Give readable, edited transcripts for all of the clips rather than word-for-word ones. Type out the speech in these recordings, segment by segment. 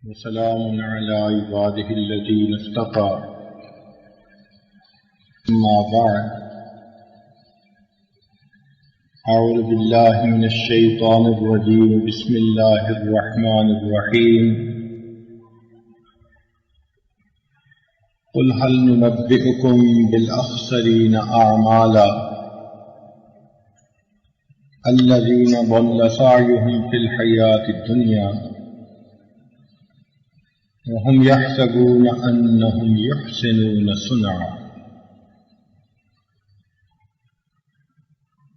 وسلام على عباده الذين اصطفى أما بعد أعوذ بالله من الشيطان الرجيم بسم الله الرحمن الرحيم قل هل ننبئكم بالأخسرين أعمالا الذين ضل سعيهم في الحياة الدنيا وهم يحسبون أنهم يحسنون صنعا.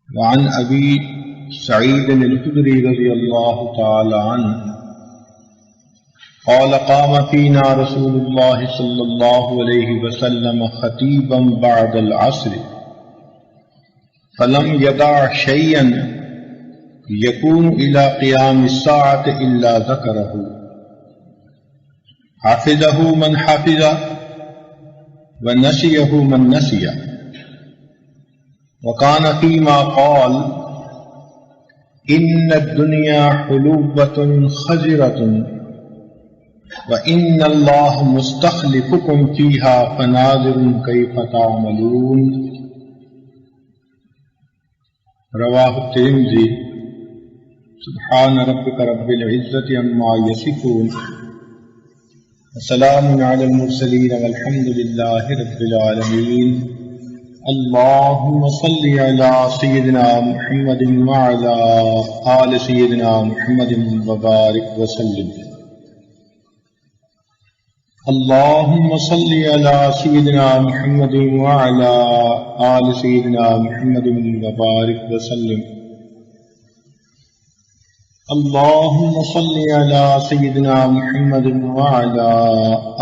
وعن أبي سعيد الخدري رضي الله تعالى عنه قال قام فينا رسول الله صلى الله عليه وسلم خطيبا بعد العصر فلم يدع شيئا يكون إلى قيام الساعة إلا ذكره حفظه من حفظ ونسيه من نسي. وكان فيما قال إن الدنيا حلوة خزرة وإن الله مستخلفكم فيها فناظر كيف تعملون. رواه الترمذی. سبحان ربك رب العزة عما يصفون وسلام على المرسلين والحمد لله رب العالمين. اللهم صل على سيدنا محمد وعلى آل سيدنا محمد وبارك وسلم. اللهم صل على سيدنا محمد وعلى آل سيدنا محمد وبارك وسلم. اللهم صل على سيدنا محمد وعلى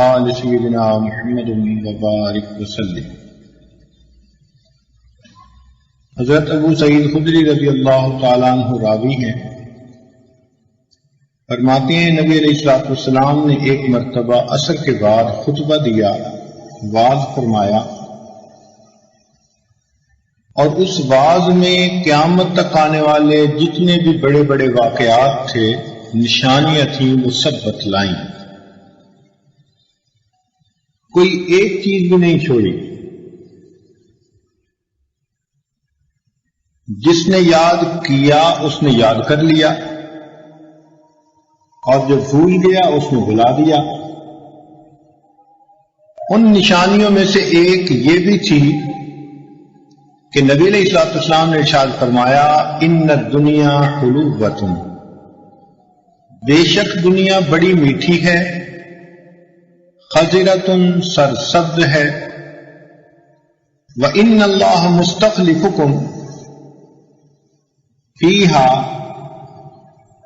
آل سيدنا محمد وبارك وسلم. حضرت ابو سعید خدری رضی اللہ تعالیٰ عنہ راوی ہیں، فرماتے ہیں نبی علیہ السلام نے ایک مرتبہ عصر کے بعد خطبہ دیا، وعظ فرمایا، اور اس وعظ میں قیامت تک آنے والے جتنے بھی بڑے بڑے واقعات تھے، نشانیاں تھیں، وہ سب بتلائیں، کوئی ایک چیز بھی نہیں چھوڑی. جس نے یاد کیا اس نے یاد کر لیا، اور جو بھول گیا اس نے بھلا دیا. ان نشانیوں میں سے ایک یہ بھی تھی کہ نبی علیہ السلام نے ارشاد فرمایا ان الدنیا حلوۃ، بے شک دنیا بڑی میٹھی ہے، خضرۃ سرسبز ہے، وَإِنَّ اللَّهَ مُسْتَخْلِفُكُمْ فیہا،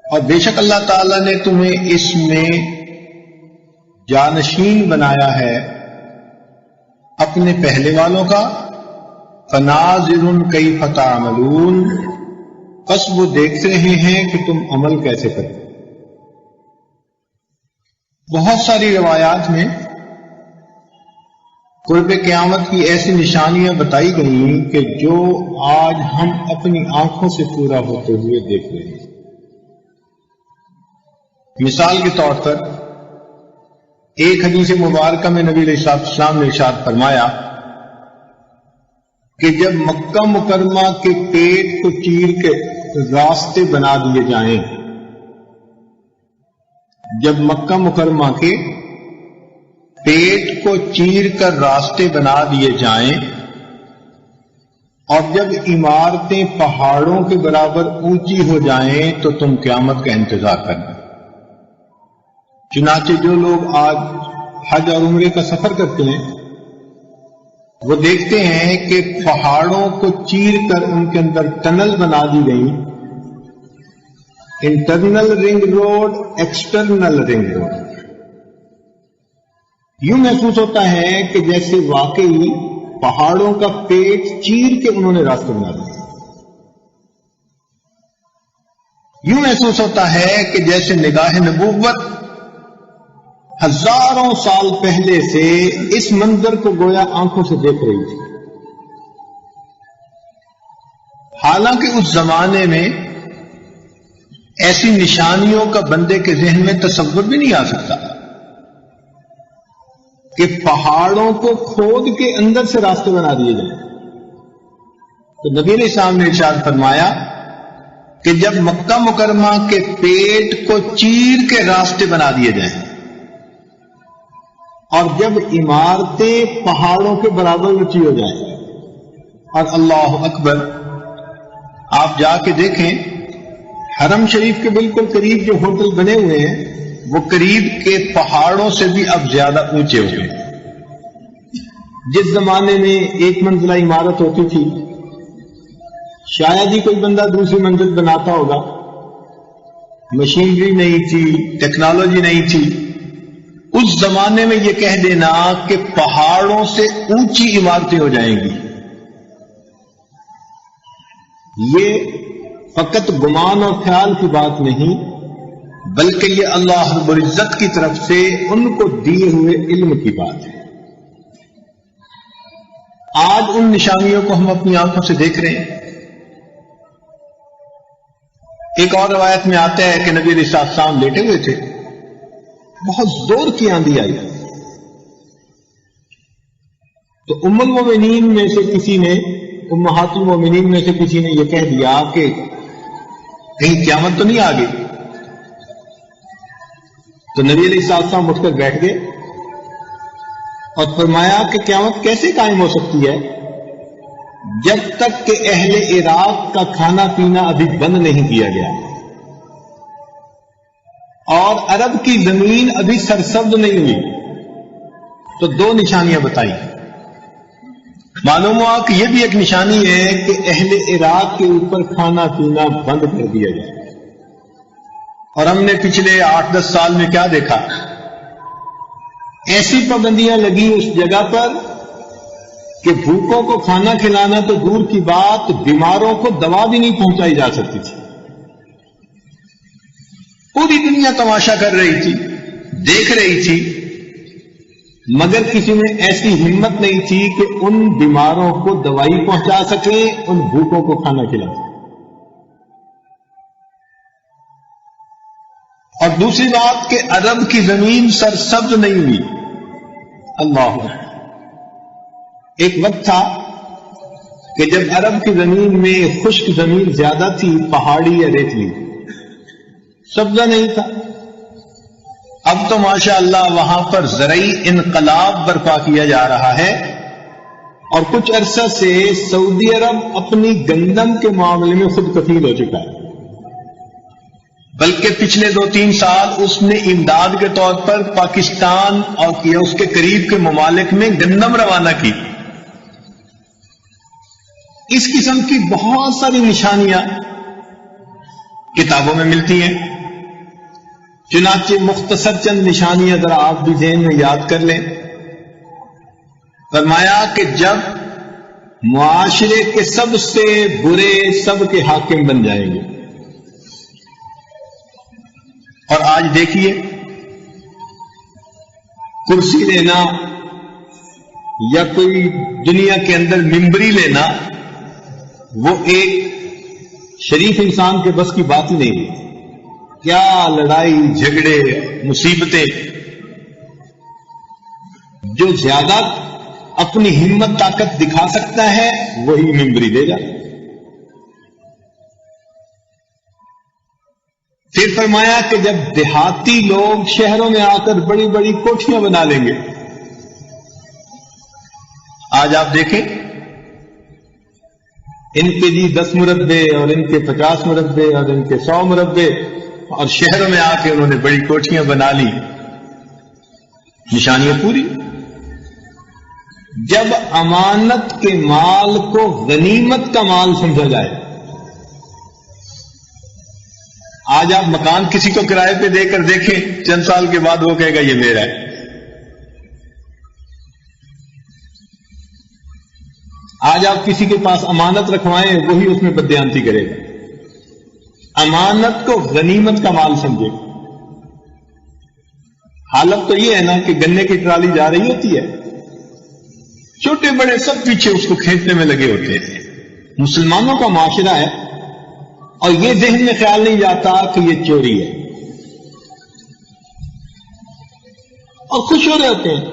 اور بے شک اللہ تعالی نے تمہیں اس میں جانشین بنایا ہے اپنے پہلے والوں کا. فناظر کیف تعملون، پس وہ دیکھ رہے ہیں کہ تم عمل کیسے کرتے. بہت ساری روایات میں قرب قیامت کی ایسی نشانیاں بتائی گئیں کہ جو آج ہم اپنی آنکھوں سے پورا ہوتے ہوئے دیکھ رہے ہیں. مثال کے طور پر ایک حدیث مبارکہ میں نبی علیہ السلام نے ارشاد فرمایا کہ جب مکہ مکرمہ کے پیٹ کو چیر کے راستے بنا دیے جائیں، جب مکہ مکرمہ کے پیٹ کو چیر کر راستے بنا دیے جائیں، اور جب عمارتیں پہاڑوں کے برابر اونچی ہو جائیں تو تم قیامت کا انتظار کرنا. چنانچہ جو لوگ آج حج اور عمرے کا سفر کرتے ہیں وہ دیکھتے ہیں کہ پہاڑوں کو چیر کر ان کے اندر ٹنل بنا دی گئی، internal ring road, external ring road. یوں محسوس ہوتا ہے کہ جیسے واقعی پہاڑوں کا پیٹ چیر کے انہوں نے راستہ بنا دیا. یوں محسوس ہوتا ہے کہ جیسے نگاہ نبوت ہزاروں سال پہلے سے اس منظر کو گویا آنکھوں سے دیکھ رہی تھی. حالانکہ اس زمانے میں ایسی نشانیوں کا بندے کے ذہن میں تصور بھی نہیں آ سکتا. کہ پہاڑوں کو کھود کے اندر سے راستے بنا دیے جائیں. تو نبی علیہ السلام نے ارشاد فرمایا کہ جب مکہ مکرمہ کے پیٹ کو چیر کے راستے بنا دیے جائیں اور جب عمارتیں پہاڑوں کے برابر اونچی ہو جائیں, اور اللہ اکبر, آپ جا کے دیکھیں حرم شریف کے بالکل قریب جو ہوٹل بنے ہوئے ہیں وہ قریب کے پہاڑوں سے بھی اب زیادہ اونچے ہو گئے. جس زمانے میں ایک منزلہ عمارت ہوتی تھی شاید ہی کوئی بندہ دوسری منزل بناتا ہوگا, مشینری نہیں تھی, ٹیکنالوجی نہیں تھی. اس زمانے میں یہ کہہ دینا کہ پہاڑوں سے اونچی عمارتیں ہو جائیں گی, یہ فقط گمان اور خیال کی بات نہیں بلکہ یہ اللہ رب العزت کی طرف سے ان کو دیے ہوئے علم کی بات ہے. آج ان نشانیوں کو ہم اپنی آنکھوں سے دیکھ رہے ہیں. ایک اور روایت میں آتا ہے کہ نبی علیہ السلام لیٹے ہوئے تھے, بہت زور کی آندھی آئی تو ام المومنین میں سے کسی نے, امہات المومنین میں سے کسی نے یہ کہہ دیا کہ کہیں قیامت تو نہیں آ گئی. تو نبی علیہ السلام اٹھ کر بیٹھ گئے اور فرمایا کہ قیامت کیسے قائم ہو سکتی ہے جب تک کہ اہل عراق کا کھانا پینا ابھی بند نہیں کیا گیا اور عرب کی زمین ابھی سرسبز نہیں ہوئی. تو دو نشانیاں بتائی. معلوم ہوا کہ یہ بھی ایک نشانی ہے کہ اہل عراق کے اوپر کھانا پینا بند کر دیا جائے. اور ہم نے پچھلے 8-10 سال میں کیا دیکھا, ایسی پابندیاں لگی اس جگہ پر کہ بھوکوں کو کھانا کھلانا تو دور کی بات, بیماروں کو دوا بھی نہیں پہنچائی جا سکتی تھی. پوری دنیا تماشا کر رہی تھی, دیکھ رہی تھی, مگر کسی میں ایسی ہمت نہیں تھی کہ ان بیماروں کو دوائی پہنچا سکے, ان بھوکوں کو کھانا کھلا سکے. اور دوسری بات کہ عرب کی زمین سرسبز نہیں ہوئی. اللہ, ایک وقت تھا کہ جب عرب کی زمین میں خشک زمین زیادہ تھی, پہاڑی یا ریتلی, سبزہ نہیں تھا. اب تو ماشاء اللہ وہاں پر زرعی انقلاب برپا کیا جا رہا ہے اور کچھ عرصہ سے سعودی عرب اپنی گندم کے معاملے میں خود کفیل ہو چکا ہے. بلکہ پچھلے 2-3 سال اس نے امداد کے طور پر پاکستان اور اس کے قریب کے ممالک میں گندم روانہ کی. اس قسم کی بہت ساری نشانیاں کتابوں میں ملتی ہیں. چنانچہ مختصر چند نشانیاں ذرا آپ بھی ذہن میں یاد کر لیں. فرمایا کہ جب معاشرے کے سب سے برے سب کے حاکم بن جائیں گے. اور آج دیکھیے, کرسی لینا یا کوئی دنیا کے اندر ممبری لینا وہ ایک شریف انسان کے بس کی بات ہی نہیں ہے. کیا لڑائی جھگڑے مصیبتیں. جو زیادہ اپنی ہمت طاقت دکھا سکتا ہے وہی ممبری دے گا. پھر فرمایا کہ جب دیہاتی لوگ شہروں میں آ کر بڑی بڑی کوٹھیاں بنا لیں گے. آج آپ دیکھیں ان کے جی 10 مربے اور ان کے 50 مربے اور ان کے 100 مربے, اور شہروں میں آ کے انہوں نے بڑی کوٹھیاں بنا لی. نشانیاں پوری. جب امانت کے مال کو غنیمت کا مال سمجھا جائے. آج آپ مکان کسی کو کرائے پہ دے کر دیکھیں, چند سال کے بعد وہ کہے گا یہ میرا ہے. آج آپ کسی کے پاس امانت رکھوائیں وہی اس میں بددیانتی کرے گا. امانت کو غنیمت کا مال سمجھے. حالت تو یہ ہے نا کہ گنے کی ٹرالی جا رہی ہوتی ہے, چھوٹے بڑے سب پیچھے اس کو کھینچنے میں لگے ہوتے ہیں. مسلمانوں کا معاشرہ ہے اور یہ ذہن میں خیال نہیں جاتا کہ یہ چوری ہے اور خوش ہو رہے ہوتے ہیں.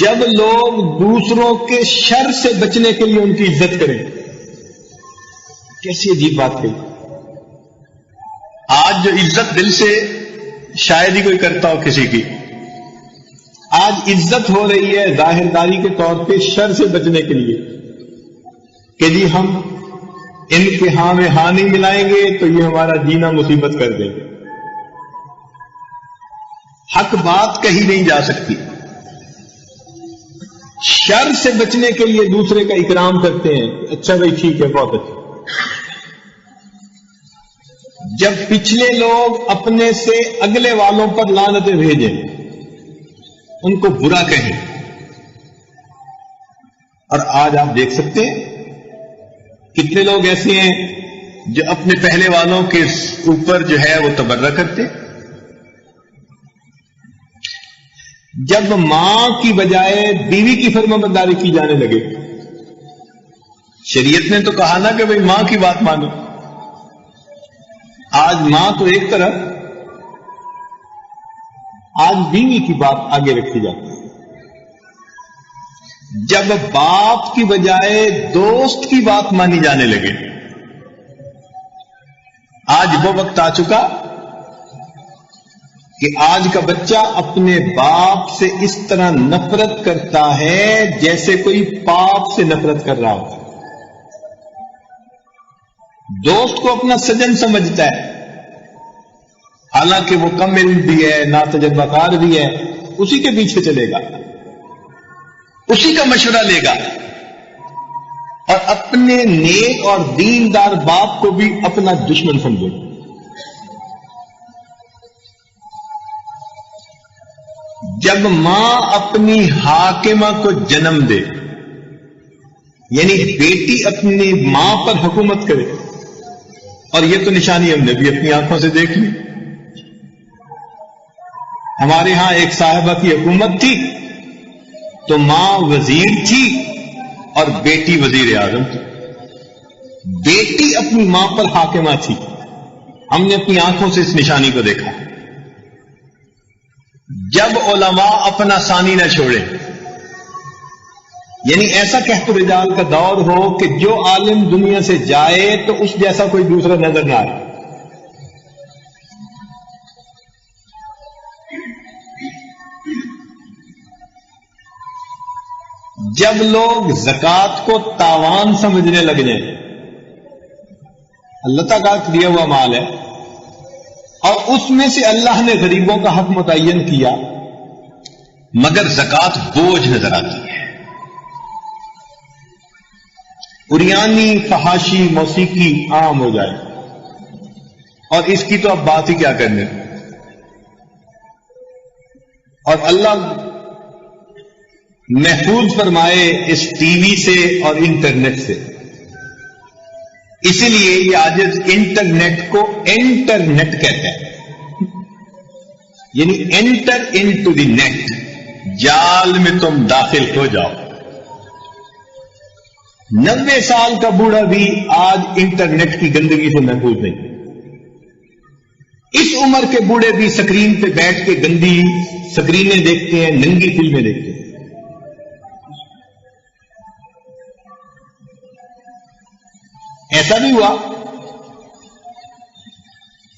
جب لوگ دوسروں کے شر سے بچنے کے لیے ان کی عزت کریں. کیسی عجیب بات کہی. آج جو عزت دل سے شاید ہی کوئی کرتا ہو کسی کی، آج عزت ہو رہی ہے ظاہرداری کے طور پہ شر سے بچنے کے لیے کہ جی ہم ان کے ہاں میں ہاں نہیں ملائیں گے تو یہ ہمارا جینا مصیبت کر دیں گے. حق بات کہی نہیں جا سکتی. شر سے بچنے کے لیے دوسرے کا اکرام کرتے ہیں. اچھا بھائی ٹھیک ہے، بہت اچھا. جب پچھلے لوگ اپنے سے اگلے والوں پر لعنتیں بھیجیں، ان کو برا کہیں، اور آج آپ دیکھ سکتے ہیں کتنے لوگ ایسے ہیں جو اپنے پہلے والوں کے اوپر جو ہے وہ تبرہ کرتے. جب ماں کی بجائے بیوی کی فرمانبرداری کی جانے لگے، شریعت نے تو کہا نا کہ بھئی ماں کی بات مانو. آج ماں تو ایک طرف، آج بیوی کی بات آگے رکھی جاتی ہے. جب باپ کی بجائے دوست کی بات مانی جانے لگے، آج وہ وقت آ چکا کہ آج کا بچہ اپنے باپ سے اس طرح نفرت کرتا ہے جیسے کوئی پاپ سے نفرت کر رہا ہوتا. دوست کو اپنا سجن سمجھتا ہے، حالانکہ وہ کم علم بھی ہے، نا تجربہ کار بھی ہے. اسی کے پیچھے چلے گا، اسی کا مشورہ لے گا، اور اپنے نیک اور دیندار باپ کو بھی اپنا دشمن سمجھے گا. جب ماں اپنی حاکمہ کو جنم دے، یعنی بیٹی اپنی ماں پر حکومت کرے، اور یہ تو نشانی ہم نے بھی اپنی آنکھوں سے دیکھ لی. ہمارے ہاں ایک صاحبہ کی حکومت تھی تو ماں وزیر تھی اور بیٹی وزیر اعظم تھی. بیٹی اپنی ماں پر حاکمہ تھی. ہم نے اپنی آنکھوں سے اس نشانی کو دیکھا. جب علماء اپنا ثانی نہ چھوڑے، یعنی ایسا کہت رجال کا دور ہو کہ جو عالم دنیا سے جائے تو اس جیسا کوئی دوسرا نظر نہ آئے. جب لوگ زکوٰۃ کو تاوان سمجھنے لگ جائیں، اللہ تعالیٰ کا دیا ہوا مال ہے اور اس میں سے اللہ نے غریبوں کا حق متعین کیا، مگر زکوٰۃ بوجھ نظر آتی ہے. اریانی، فحاشی، موسیقی عام ہو جائے، اور اس کی تو اب بات ہی کیا کرنے. اور اللہ محفوظ فرمائے اس ٹی وی سے اور انٹرنیٹ سے. اسی لیے یہ عاجز انٹرنیٹ کو انٹرنیٹ کہتے ہیں، یعنی انٹر انٹو دی نیٹ، جال میں تم داخل ہو جاؤ. 90 سال کا بوڑھا بھی آج انٹرنیٹ کی گندگی سے محفوظ نہیں. اس عمر کے بوڑھے بھی سکرین پہ بیٹھ کے گندی سکرینیں دیکھتے ہیں، ننگی فلمیں دیکھتے ہیں. ایسا بھی ہوا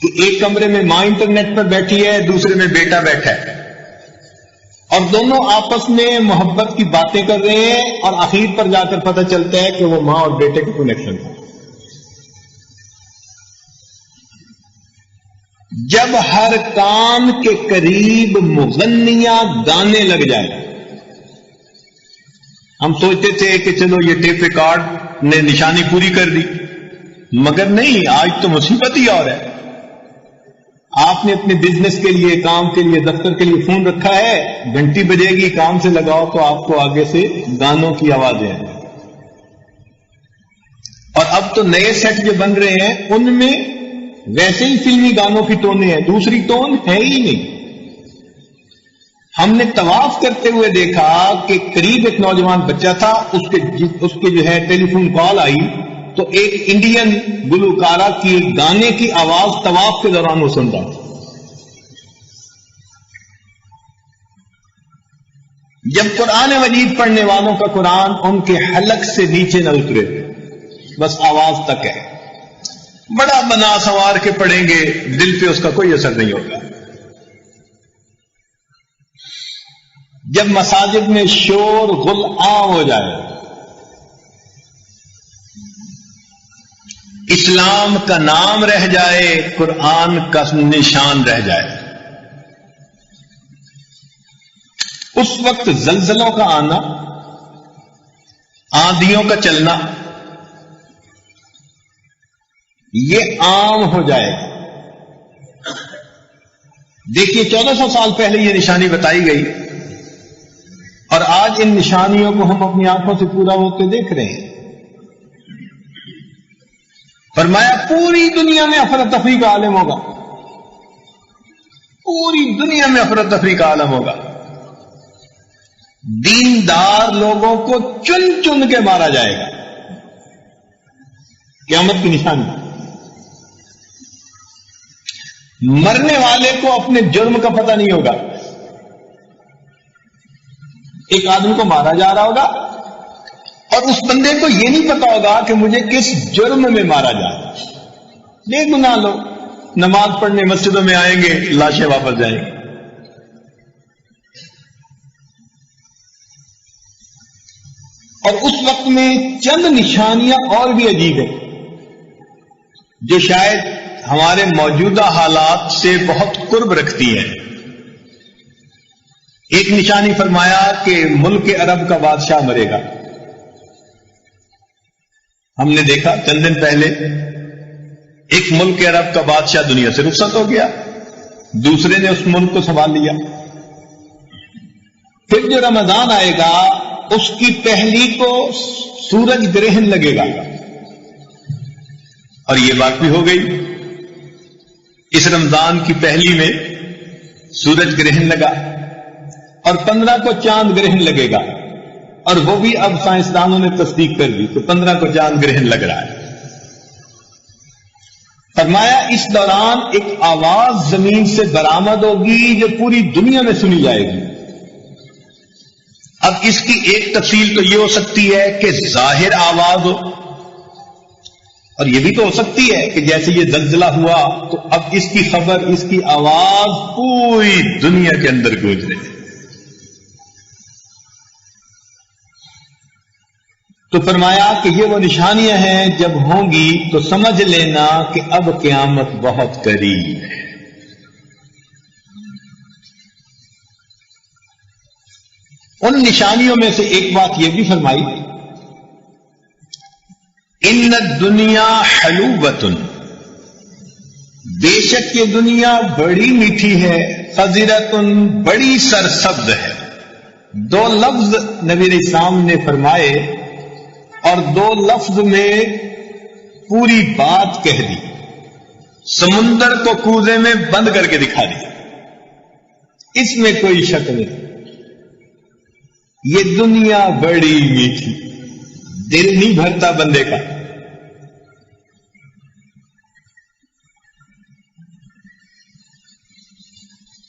کہ ایک کمرے میں ماں انٹرنیٹ پر بیٹھی ہے، دوسرے میں بیٹا بیٹھا ہے، اور دونوں آپس میں محبت کی باتیں کر رہے ہیں، اور آخر پر جا کر پتہ چلتا ہے کہ وہ ماں اور بیٹے کا کنیکشن ہے. جب ہر کام کے قریب مغنیاں گانے لگ جائے، ہم سوچتے تھے کہ چلو یہ ٹیپ ریکارڈ نے نشانی پوری کر دی، مگر نہیں، آج تو مصیبت ہی اور ہے. آپ نے اپنے بزنس کے لیے، کام کے لیے، دفتر کے لیے فون رکھا ہے، گھنٹی بجے گی، کام سے لگاؤ تو آپ کو آگے سے گانوں کی آوازیں ہیں. اور اب تو نئے سیٹ جو بن رہے ہیں ان میں ویسے ہی فلمی گانوں کی ٹونیں ہیں، دوسری ٹون ہے ہی نہیں. ہم نے طواف کرتے ہوئے دیکھا کہ قریب ایک نوجوان بچہ تھا، اس کے جو ہے ٹیلی فون کال آئی تو ایک انڈین گلوکارہ کی گانے کی آواز طواف کے دوران وہ سنتا. جب قرآن مجید پڑھنے والوں کا قرآن ان کے حلق سے نیچے نہ اترے، بس آواز تک ہے، بڑا بنا سنوار کے پڑھیں گے، دل پہ اس کا کوئی اثر نہیں ہوگا۔ جب مساجد میں شور غل عام ہو جائے، اسلام کا نام رہ جائے، قرآن کا نشان رہ جائے، اس وقت زلزلوں کا آنا، آندھیوں کا چلنا، یہ عام ہو جائے گا۔ دیکھیے 1400 سال پہلے یہ نشانی بتائی گئی، اور آج ان نشانیوں کو ہم اپنی آنکھوں سے پورا ہوتے دیکھ رہے ہیں۔ فرمایا پوری دنیا میں افراتفری کا عالم ہوگا، پوری دنیا میں افراتفری کا عالم ہوگا، دیندار لوگوں کو چن چن کے مارا جائے گا، قیامت کی نشانی۔ مرنے والے کو اپنے جرم کا پتہ نہیں ہوگا، ایک آدمی کو مارا جا رہا ہوگا اور اس بندے کو یہ نہیں پتا ہوگا کہ مجھے کس جرم میں مارا جا رہا ہے۔ بے گناہ لوگ نماز پڑھنے مسجدوں میں آئیں گے، لاشیں واپس جائیں گے۔ اور اس وقت میں چند نشانیاں اور بھی عجیب ہیں جو شاید ہمارے موجودہ حالات سے بہت قرب رکھتی ہیں۔ ایک نشانی فرمایا کہ ملک عرب کا بادشاہ مرے گا۔ ہم نے دیکھا چند دن پہلے ایک ملک عرب کا بادشاہ دنیا سے رخصت ہو گیا، دوسرے نے اس ملک کو سنبھال لیا۔ پھر جو رمضان آئے گا اس کی پہلی کو سورج گرہن لگے گا، اور یہ بات بھی ہو گئی، اس رمضان کی پہلی میں سورج گرہن لگا، اور 15 کو چاند گرہن لگے گا، اور وہ بھی اب سائنسدانوں نے تصدیق کر دی، تو 15 کو چاند گرہن لگ رہا ہے۔ فرمایا اس دوران ایک آواز زمین سے برآمد ہوگی جو پوری دنیا میں سنی جائے گی۔ اب اس کی ایک تفصیل تو یہ ہو سکتی ہے کہ ظاہر آواز ہو، اور یہ بھی تو ہو سکتی ہے کہ جیسے یہ زلزلہ ہوا تو اب اس کی خبر، اس کی آواز پوری دنیا کے اندر گونج رہی ہے۔ تو فرمایا کہ یہ وہ نشانیاں ہیں، جب ہوں گی تو سمجھ لینا کہ اب قیامت بہت قریب ہے۔ ان نشانیوں میں سے ایک بات یہ بھی فرمائی، ان الدنیا حلوۃ، بے شک یہ دنیا بڑی میٹھی ہے، خضرۃ، بڑی سرسبز ہے۔ دو لفظ نبی علیہ السلام نے فرمائے، اور دو لفظ میں پوری بات کہہ دی، سمندر کو کوزے میں بند کر کے دکھا دیا، اس میں کوئی شک نہیں۔ یہ دنیا بڑی میٹھی، دل نہیں بھرتا بندے کا۔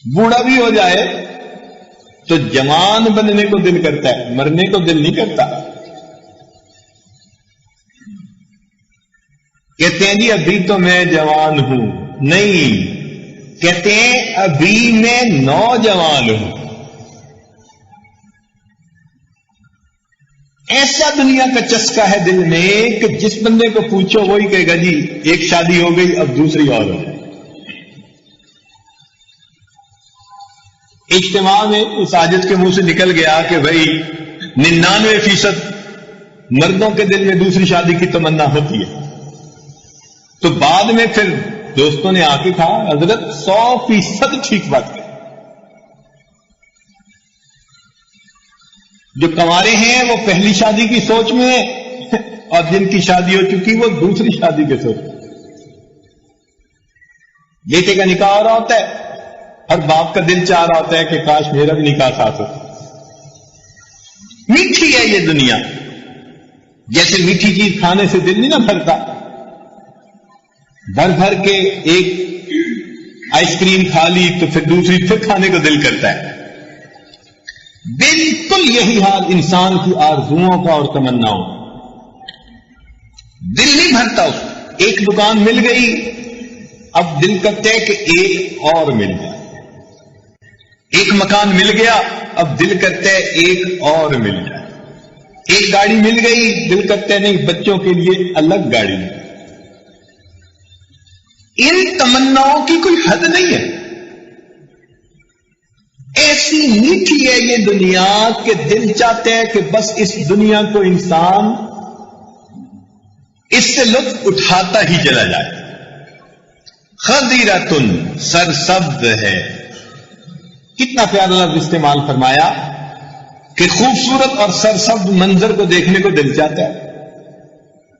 بوڑھا بھی ہو جائے تو جوان بننے کو دل کرتا ہے، مرنے کو دل نہیں کرتا۔ کہتے ہیں جی ابھی تو میں جوان ہوں، نہیں، کہتے ہیں ابھی میں نوجوان ہوں۔ ایسا دنیا کا چسکا ہے دل میں کہ جس بندے کو پوچھو وہی کہے گا جی ایک شادی ہو گئی، اب دوسری اور ہو گئی۔ اجتماع میں اس ساجد کے منہ سے نکل گیا کہ بھائی 99% مردوں کے دل میں دوسری شادی کی تمنا ہوتی ہے، تو بعد میں پھر دوستوں نے آ کے کہا حضرت 100% ٹھیک بات ہے، جو کنوارے ہیں وہ پہلی شادی کی سوچ میں ہیں، اور جن کی شادی ہو چکی وہ دوسری شادی کے سوچ میں۔ بیٹے کا نکاح ہو رہا ہوتا ہے، ہر باپ کا دل چاہ رہا ہوتا ہے کہ کاش میرا بھی نکاح ساتھ ہو۔ میٹھی ہے یہ دنیا، جیسے میٹھی چیز کھانے سے دل نہیں نہ بھرتا، بھر بھر کے ایک آئس کریم کھا لی تو پھر دوسری پھر کھانے کو دل کرتا ہے۔ بالکل یہی حال انسان کی آرزوؤں کا اور تمناؤں. دل نہیں بھرتا اس کو. ایک دکان مل گئی، اب دل کرتا ہے کہ ایک اور مل جائے. ایک مکان مل گیا، اب دل کرتا ہے ایک اور مل جائے. ایک گاڑی مل گئی، دل کرتا ہے نہیں بچوں کے لیے الگ گاڑی. ان تمناؤں کی کوئی حد نہیں ہے. ایسی میٹھی ہے یہ دنیا کہ دل چاہتے ہیں کہ بس اس دنیا کو انسان اس سے لطف اٹھاتا ہی چلا جائے. خضرۃ سرسبز ہے. کتنا پیارا لفظ استعمال فرمایا کہ خوبصورت اور سرسبز منظر کو دیکھنے کو دل چاہتا ہے.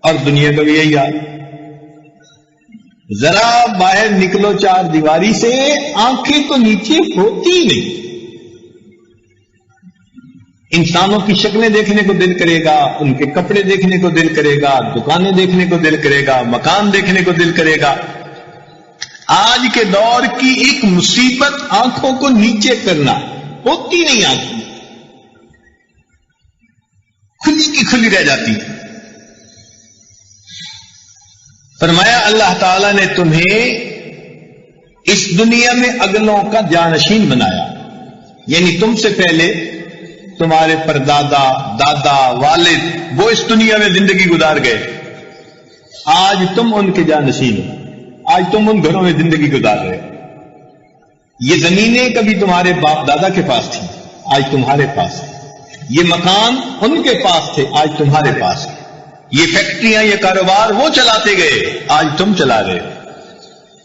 اور دنیا کا بھی یہی حال. ذرا باہر نکلو چار دیواری سے، آنکھیں تو نیچے ہوتی ہی نہیں. انسانوں کی شکلیں دیکھنے کو دل کرے گا، ان کے کپڑے دیکھنے کو دل کرے گا، دکانیں دیکھنے کو دل کرے گا، مکان دیکھنے کو دل کرے گا. آج کے دور کی ایک مصیبت آنکھوں کو نیچے کرنا. ہوتی نہیں آنکھیں، کھلی کی کھلی رہ جاتی. فرمایا اللہ تعالی نے تمہیں اس دنیا میں اگلوں کا جانشین بنایا. یعنی تم سے پہلے تمہارے پردادا، دادا، والد وہ اس دنیا میں زندگی گزار گئے. آج تم ان کے جانشین ہو. آج تم ان گھروں میں زندگی گزار رہے ہو. یہ زمینیں کبھی تمہارے باپ دادا کے پاس تھیں، آج تمہارے پاس ہیں. یہ مکان ان کے پاس تھے، آج تمہارے پاس ہیں. یہ فیکٹریاں، یہ کاروبار وہ چلاتے گئے، آج تم چلا رہے ہو.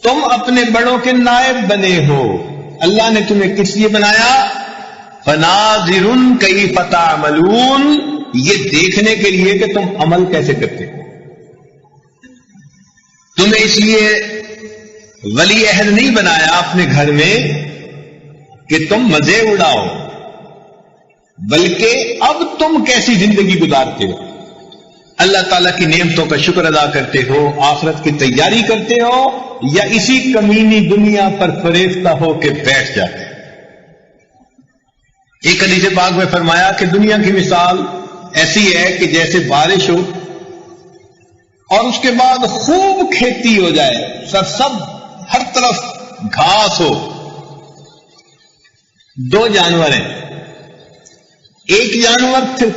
تم اپنے بڑوں کے نائب بنے ہو. اللہ نے تمہیں کس لیے بنایا؟ فناظر کیف تعملون، یہ دیکھنے کے لیے کہ تم عمل کیسے کرتے ہو. تمہیں اس لیے ولی عہد نہیں بنایا اپنے گھر میں کہ تم مزے اڑاؤ، بلکہ اب تم کیسی زندگی گزارتے ہو. اللہ تعالیٰ کی نعمتوں کا شکر ادا کرتے ہو، آخرت کی تیاری کرتے ہو، یا اسی کمینی دنیا پر فریفتہ ہو کے بیٹھ جاتے. ایک حدیث پاک میں فرمایا کہ دنیا کی مثال ایسی ہے کہ جیسے بارش ہو اور اس کے بعد خوب کھیتی ہو جائے، سرسب ہر طرف گھاس ہو. دو جانور ہیں، ایک جانور پھر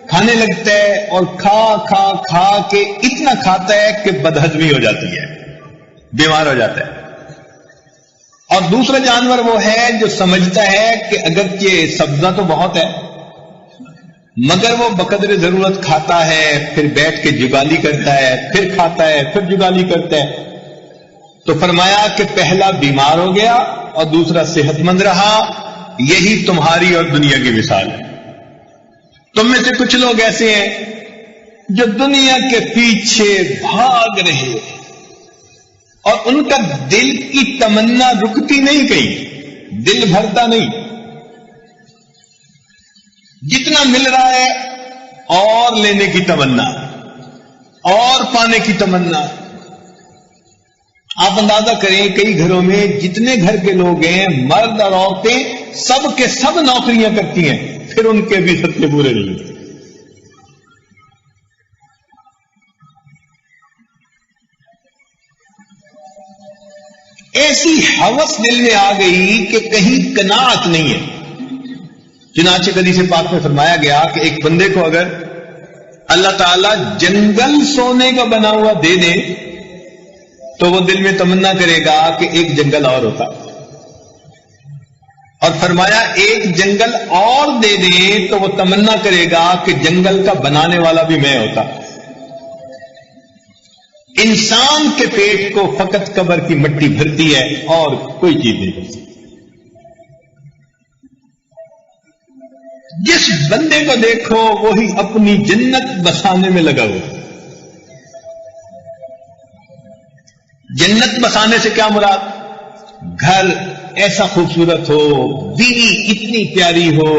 کھانے لگتا ہے اور کھا کھا کھا کے اتنا کھاتا ہے کہ بدہضمی ہو جاتی ہے، بیمار ہو جاتا ہے. اور دوسرا جانور وہ ہے جو سمجھتا ہے کہ اگرچہ سبزہ تو بہت ہے مگر وہ بقدر ضرورت کھاتا ہے، پھر بیٹھ کے جگالی کرتا ہے، پھر کھاتا ہے، پھر جگالی کرتا ہے. تو فرمایا کہ پہلا بیمار ہو گیا اور دوسرا صحت مند رہا. یہی تمہاری اور دنیا کی مثال ہے. تم میں سے کچھ لوگ ایسے ہیں جو دنیا کے پیچھے بھاگ رہے ہیں اور ان کا دل کی تمنا رکتی نہیں، کہیں دل بھرتا نہیں. جتنا مل رہا ہے اور لینے کی تمنا، اور پانے کی تمنا. آپ اندازہ کریں کئی گھروں میں جتنے گھر کے لوگ ہیں، مرد اور عورتیں سب کے سب نوکریاں کرتی ہیں، پھر ان کے بھی سب کے پورے نہیں ہوتے. ایسی ہوس دل میں آ گئی کہ کہیں قناعت نہیں ہے. چنانچہ حدیث پاک میں فرمایا گیا کہ ایک بندے کو اگر اللہ تعالیٰ جنگل سونے کا بنا ہوا دے دے تو وہ دل میں تمنا کرے گا کہ ایک جنگل اور ہوتا. اور فرمایا ایک جنگل اور دے دے تو وہ تمنا کرے گا کہ جنگل کا بنانے والا بھی میں ہوتا. انسان کے پیٹ کو فقط قبر کی مٹی بھرتی ہے اور کوئی چیز نہیں بھرتی. جس بندے کو دیکھو وہی اپنی جنت بسانے میں لگا ہوا. جنت بسانے سے کیا مراد؟ گھر ایسا خوبصورت ہو، بیوی اتنی پیاری ہو،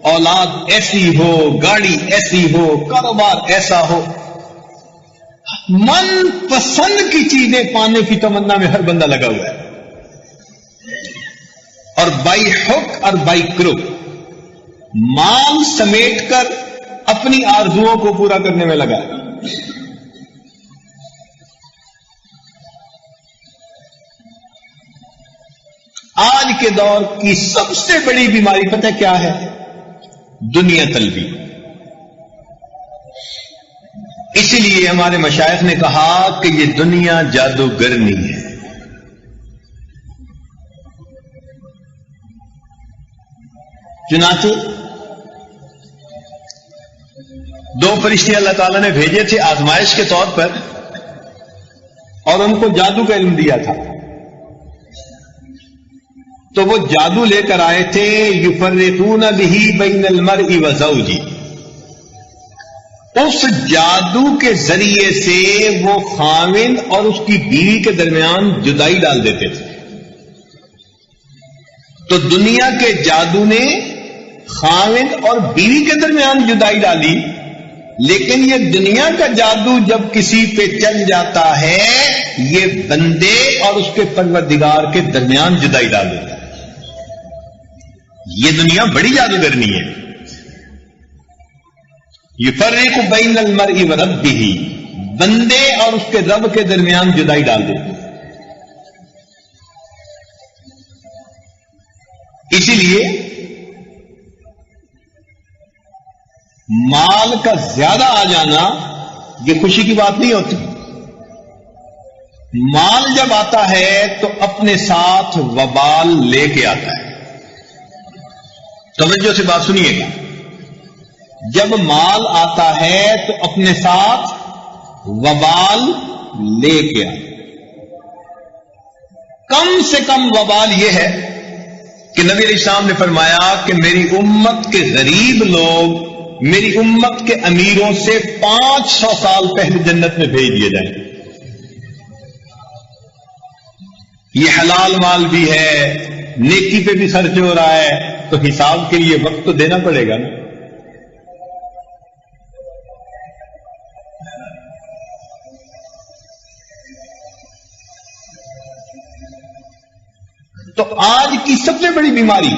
اولاد ایسی ہو، گاڑی ایسی ہو، کاروبار ایسا ہو. من پسند کی چیزیں پانے کی تمنا میں ہر بندہ لگا ہوا ہے. اور بائی ہک اور بائی کروک مال سمیٹ کر اپنی آرزوؤں کو پورا کرنے میں لگا ہے. آج کے دور کی سب سے بڑی بیماری پتہ کیا ہے؟ دنیا طلبی. اسی لیے ہمارے مشائخ نے کہا کہ یہ دنیا جادوگرنی ہے. چنانچہ دو فرشتے اللہ تعالیٰ نے بھیجے تھے آزمائش کے طور پر اور ان کو جادو کا علم دیا تھا. تو وہ جادو لے کر آئے تھے یفرقون بہ بین المرء وزوجہ. اس جادو کے ذریعے سے وہ خاوند اور اس کی بیوی کے درمیان جدائی ڈال دیتے تھے. تو دنیا کے جادو نے خاوند اور بیوی کے درمیان جدائی ڈالی، لیکن یہ دنیا کا جادو جب کسی پہ چل جاتا ہے یہ بندے اور اس کے پروردگار کے درمیان جدائی ڈال دیتا ہے. یہ دنیا بڑی جادوگرنی ہے. یفرق بین المرء وربہ، بندے اور اس کے رب کے درمیان جدائی ڈال دیتی ہے. اسی لیے مال کا زیادہ آ جانا یہ خوشی کی بات نہیں ہوتی. مال جب آتا ہے تو اپنے ساتھ وبال لے کے آتا ہے. توجہ سے بات سنیے گا. جب مال آتا ہے تو اپنے ساتھ وبال لے کے آتا ہے. کم سے کم وبال یہ ہے کہ نبی علیہ السلام نے فرمایا کہ میری امت کے غریب لوگ میری امت کے امیروں سے 500 سال پہلے جنت میں بھیج دیے جائیں. یہ حلال مال بھی ہے، نیکی پہ بھی خرچ ہو رہا ہے، تو حساب کے لیے وقت تو دینا پڑے گا نا. تو آج کی سب سے بڑی بیماری،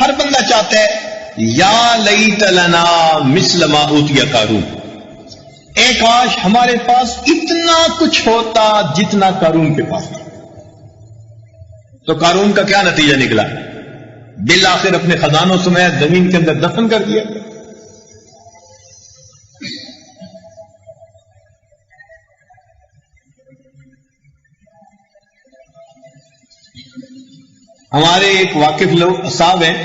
ہر بندہ چاہتا ہے یا لیت لنا مثل ما اوتی قارون، اے کاش ہمارے پاس اتنا کچھ ہوتا جتنا قارون کے پاس تھا. تو قارون کا کیا نتیجہ نکلا؟ بالآخر اپنے خزانوں سمیت زمین کے اندر دفن کر دیا. ہمارے ایک واقف لوگ صاحب ہیں،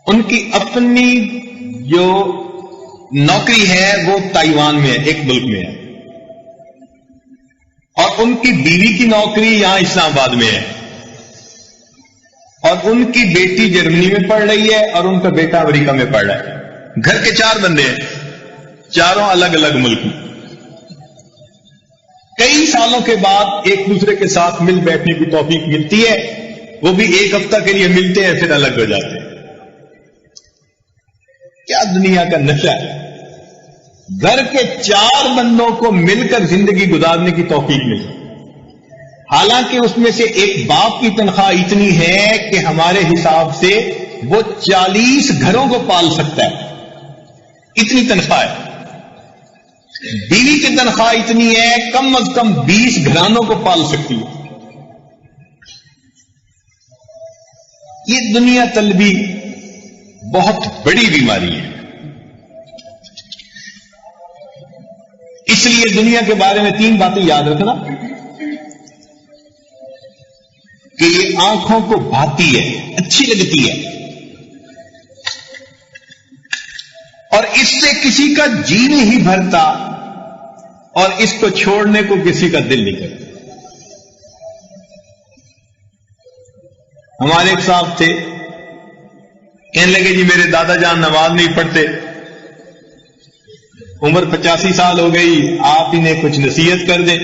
ان کی اپنی جو نوکری ہے وہ تائیوان میں ہے، ایک ملک میں ہے، اور ان کی بیوی کی نوکری یہاں اسلام آباد میں ہے، اور ان کی بیٹی جرمنی میں پڑھ رہی ہے اور ان کا بیٹا امریکہ میں پڑھ رہا ہے. گھر کے 4 بندے ہیں، چاروں الگ الگ ملک میں. کئی سالوں کے بعد ایک دوسرے کے ساتھ مل بیٹھنے کی توفیق ملتی ہے، وہ بھی 1 ہفتہ کے لیے ملتے ہیں پھر الگ ہو جاتے ہیں. کیا دنیا کا نشہ ہے. گھر کے 4 بندوں کو مل کر زندگی گزارنے کی توفیق ملی، حالانکہ اس میں سے ایک باپ کی تنخواہ اتنی ہے کہ ہمارے حساب سے وہ 40 گھروں کو پال سکتا ہے، اتنی تنخواہ ہے. بیوی کی تنخواہ اتنی ہے کم از کم 20 گھرانوں کو پال سکتی ہے. یہ دنیا طلبی بہت بڑی بیماری ہے. اس لیے دنیا کے بارے میں 3 باتیں یاد رکھنا کہ یہ آنکھوں کو بھاتی ہے، اچھی لگتی ہے، اور اس سے کسی کا جی نہیں بھرتا اور اس کو چھوڑنے کو کسی کا دل نہیں کرتا. ہمارے ایک صاحب تھے، کہنے لگے جی میرے دادا جان نماز نہیں پڑھتے، عمر 85 سال ہو گئی، آپ انہیں کچھ نصیحت کر دیں.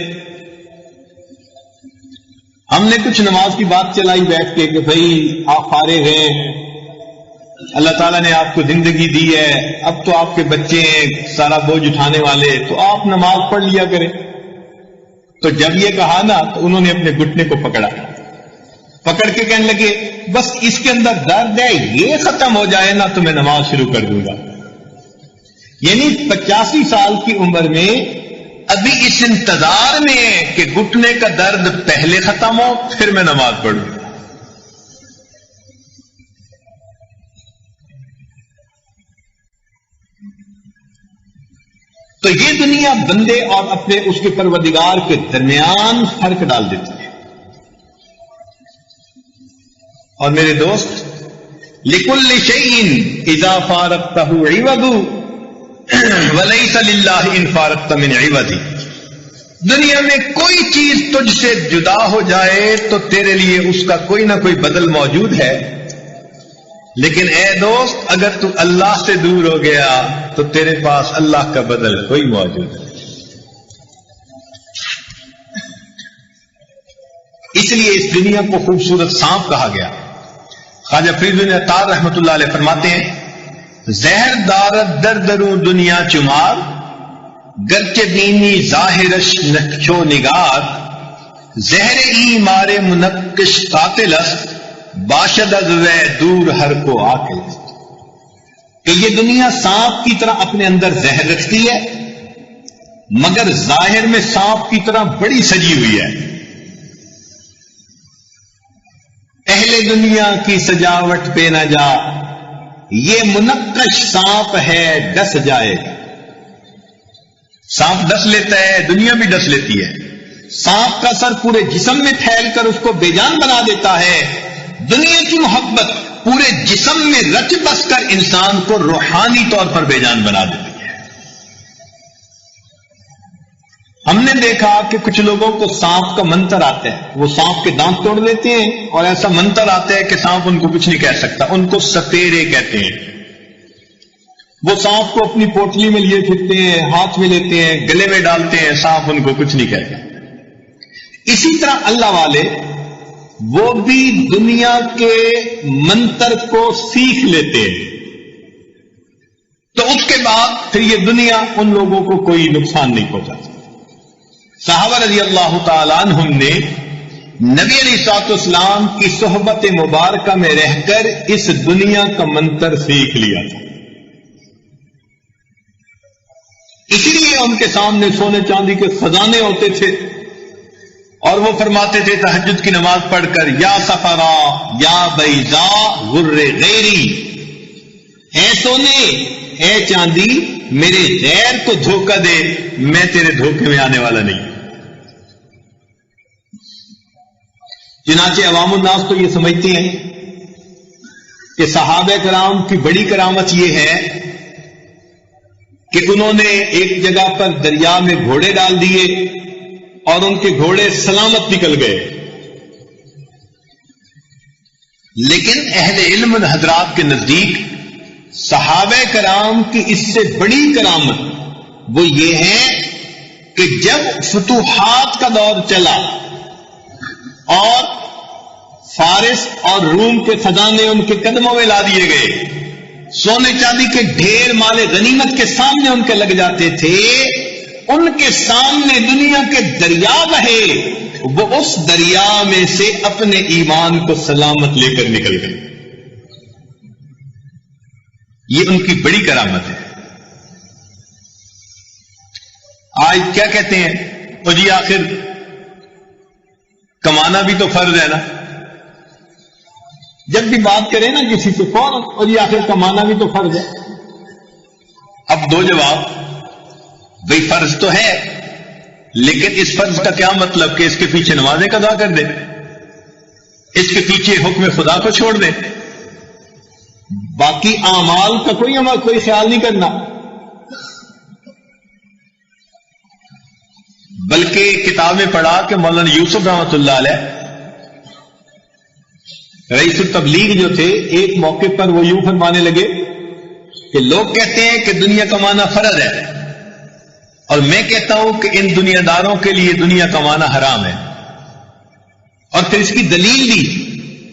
ہم نے کچھ نماز کی بات چلائی بیٹھ کے کہ بھائی آپ فارغ ہیں، اللہ تعالیٰ نے آپ کو زندگی دی ہے، اب تو آپ کے بچے ہیں سارا بوجھ اٹھانے والے، تو آپ نماز پڑھ لیا کریں. تو جب یہ کہا نا تو انہوں نے اپنے گھٹنے کو پکڑا پکڑ کے کہنے لگے بس اس کے اندر درد ہے، یہ ختم ہو جائے نا تو میں نماز شروع کر دوں گا. یعنی 85 سال کی عمر میں ابھی اس انتظار میں ہے کہ گھٹنے کا درد پہلے ختم ہو پھر میں نماز پڑھوں. تو یہ دنیا بندے اور اپنے اس کے پروردگار کے درمیان فرق ڈال دیتی ہے. اور میرے دوست، لِكُلِّ شَيْءٍ إِذَا فَارَقْتَهُ عِوَضٌ وَلَيْسَ لِلَّهِ إِنْ فَارَقْتَ مِنْ عِوَضِهِ. دنیا میں کوئی چیز تجھ سے جدا ہو جائے تو تیرے لیے اس کا کوئی نہ کوئی بدل موجود ہے، لیکن اے دوست اگر تو اللہ سے دور ہو گیا تو تیرے پاس اللہ کا بدل کوئی موجود ہے. اس لیے اس دنیا کو خوبصورت سانپ کہا گیا. خواجہ فرید بن عطار رحمۃ اللہ علیہ فرماتے ہیں، زہر دارت در دروں دنیا چمار، گرچہ بینی ظاہرش نقش و نگار، زہر ای مارے منقش قاتل است، باشد از وے دور ہر کو آکل. کہ یہ دنیا سانپ کی طرح اپنے اندر زہر رکھتی ہے مگر ظاہر میں سانپ کی طرح بڑی سجی ہوئی ہے. اہل دنیا کی سجاوٹ پہ نہ جا، یہ منقش سانپ ہے ڈس جائے گا. سانپ ڈس لیتا ہے، دنیا بھی ڈس لیتی ہے. سانپ کا سر پورے جسم میں پھیل کر اس کو بے جان بنا دیتا ہے، دنیا کی محبت پورے جسم میں رچ بس کر انسان کو روحانی طور پر بے جان بنا دیتی ہے. ہم نے دیکھا کہ کچھ لوگوں کو سانپ کا منتر آتا ہے، وہ سانپ کے دانت توڑ دیتے ہیں اور ایسا منتر آتا ہے کہ سانپ ان کو کچھ نہیں کہہ سکتا. ان کو سپیرے کہتے ہیں. وہ سانپ کو اپنی پوٹلی میں لیے پھرتے ہیں، ہاتھ میں لیتے ہیں، گلے میں ڈالتے ہیں، سانپ ان کو کچھ نہیں کہتا. اسی طرح اللہ والے وہ بھی دنیا کے منتر کو سیکھ لیتے ہیں تو اس کے بعد پھر یہ دنیا ان لوگوں کو کوئی نقصان نہیں پہنچاتی. صحابہ رضی اللہ تعالیٰ عنہم نے نبی علیہ الصلوۃ والسلام کی صحبت مبارکہ میں رہ کر اس دنیا کا منتر سیکھ لیا تھا. اسی لیے ان کے سامنے سونے چاندی کے خزانے ہوتے تھے اور وہ فرماتے تھے تہجد کی نماز پڑھ کر، یا سفرا یا بیضا غر غیری، اے سونے اے چاندی میرے غیر کو دھوکہ دے، میں تیرے دھوکے میں آنے والا نہیں. چنانچہ عوام الناس تو یہ سمجھتے ہیں کہ صحابہ کرام کی بڑی کرامت یہ ہے کہ انہوں نے ایک جگہ پر دریا میں گھوڑے ڈال دیے اور ان کے گھوڑے سلامت نکل گئے. لیکن اہل علم حضرات کے نزدیک صحابہ کرام کی اس سے بڑی کرامت وہ یہ ہے کہ جب فتوحات کا دور چلا اور فارس اور روم کے خزانے ان کے قدموں میں لا دیے گئے، سونے چاندی کے ڈھیر مال غنیمت کے سامنے ان کے لگ جاتے تھے، ان کے سامنے دنیا کے دریا بہے، وہ اس دریا میں سے اپنے ایمان کو سلامت لے کر نکل گئے. یہ ان کی بڑی کرامت ہے. آج کیا کہتے ہیں، تو جی آخر کمانا بھی تو فرض ہے نا. جب بھی بات کریں نا کسی سے فوراً، اور یہ آخر کمانا بھی تو فرض ہے. اب دو جواب، بھئی فرض تو ہے لیکن اس فرض کا کیا مطلب کہ اس کے پیچھے نمازیں قضا کر دیں، اس کے پیچھے حکم خدا کو چھوڑ دیں، باقی اعمال کا کوئی خیال نہیں کرنا. بلکہ کتاب میں پڑھا کہ مولانا یوسف رحمۃ اللہ علیہ رئیس التبلیغ جو تھے، ایک موقع پر وہ یوں فرمانے لگے کہ لوگ کہتے ہیں کہ دنیا کمانا فرض ہے اور میں کہتا ہوں کہ ان دنیا داروں کے لیے دنیا کمانا حرام ہے. اور پھر اس کی دلیل دی،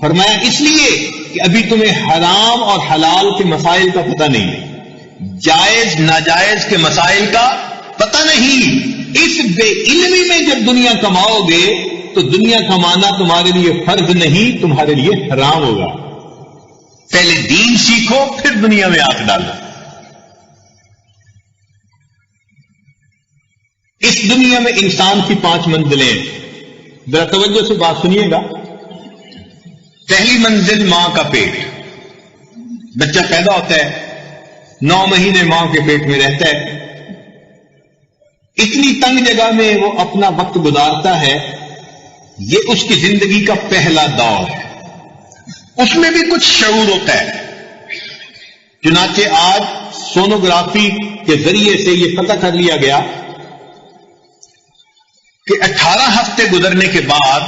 فرمایا اس لیے کہ ابھی تمہیں حرام اور حلال کے مسائل کا پتہ نہیں ہے، جائز ناجائز کے مسائل کا پتہ نہیں. اس بے علمی میں جب دنیا کماؤ گے تو دنیا کمانا تمہارے لیے فرض نہیں، تمہارے لیے حرام ہوگا. پہلے دین سیکھو پھر دنیا میں ہاتھ ڈالو. اس دنیا میں انسان کی 5 منزلیں ہیں. ذرا توجہ سے بات سنیے گا. پہلی منزل ماں کا پیٹ. بچہ پیدا ہوتا ہے، 9 مہینے ماں کے پیٹ میں رہتا ہے. اتنی تنگ جگہ میں وہ اپنا وقت گزارتا ہے، یہ اس کی زندگی کا پہلا دور ہے. اس میں بھی کچھ شعور ہوتا ہے. چنانچہ آج سونوگرافی کے ذریعے سے یہ پتہ کر لیا گیا کہ 18 ہفتے گزرنے کے بعد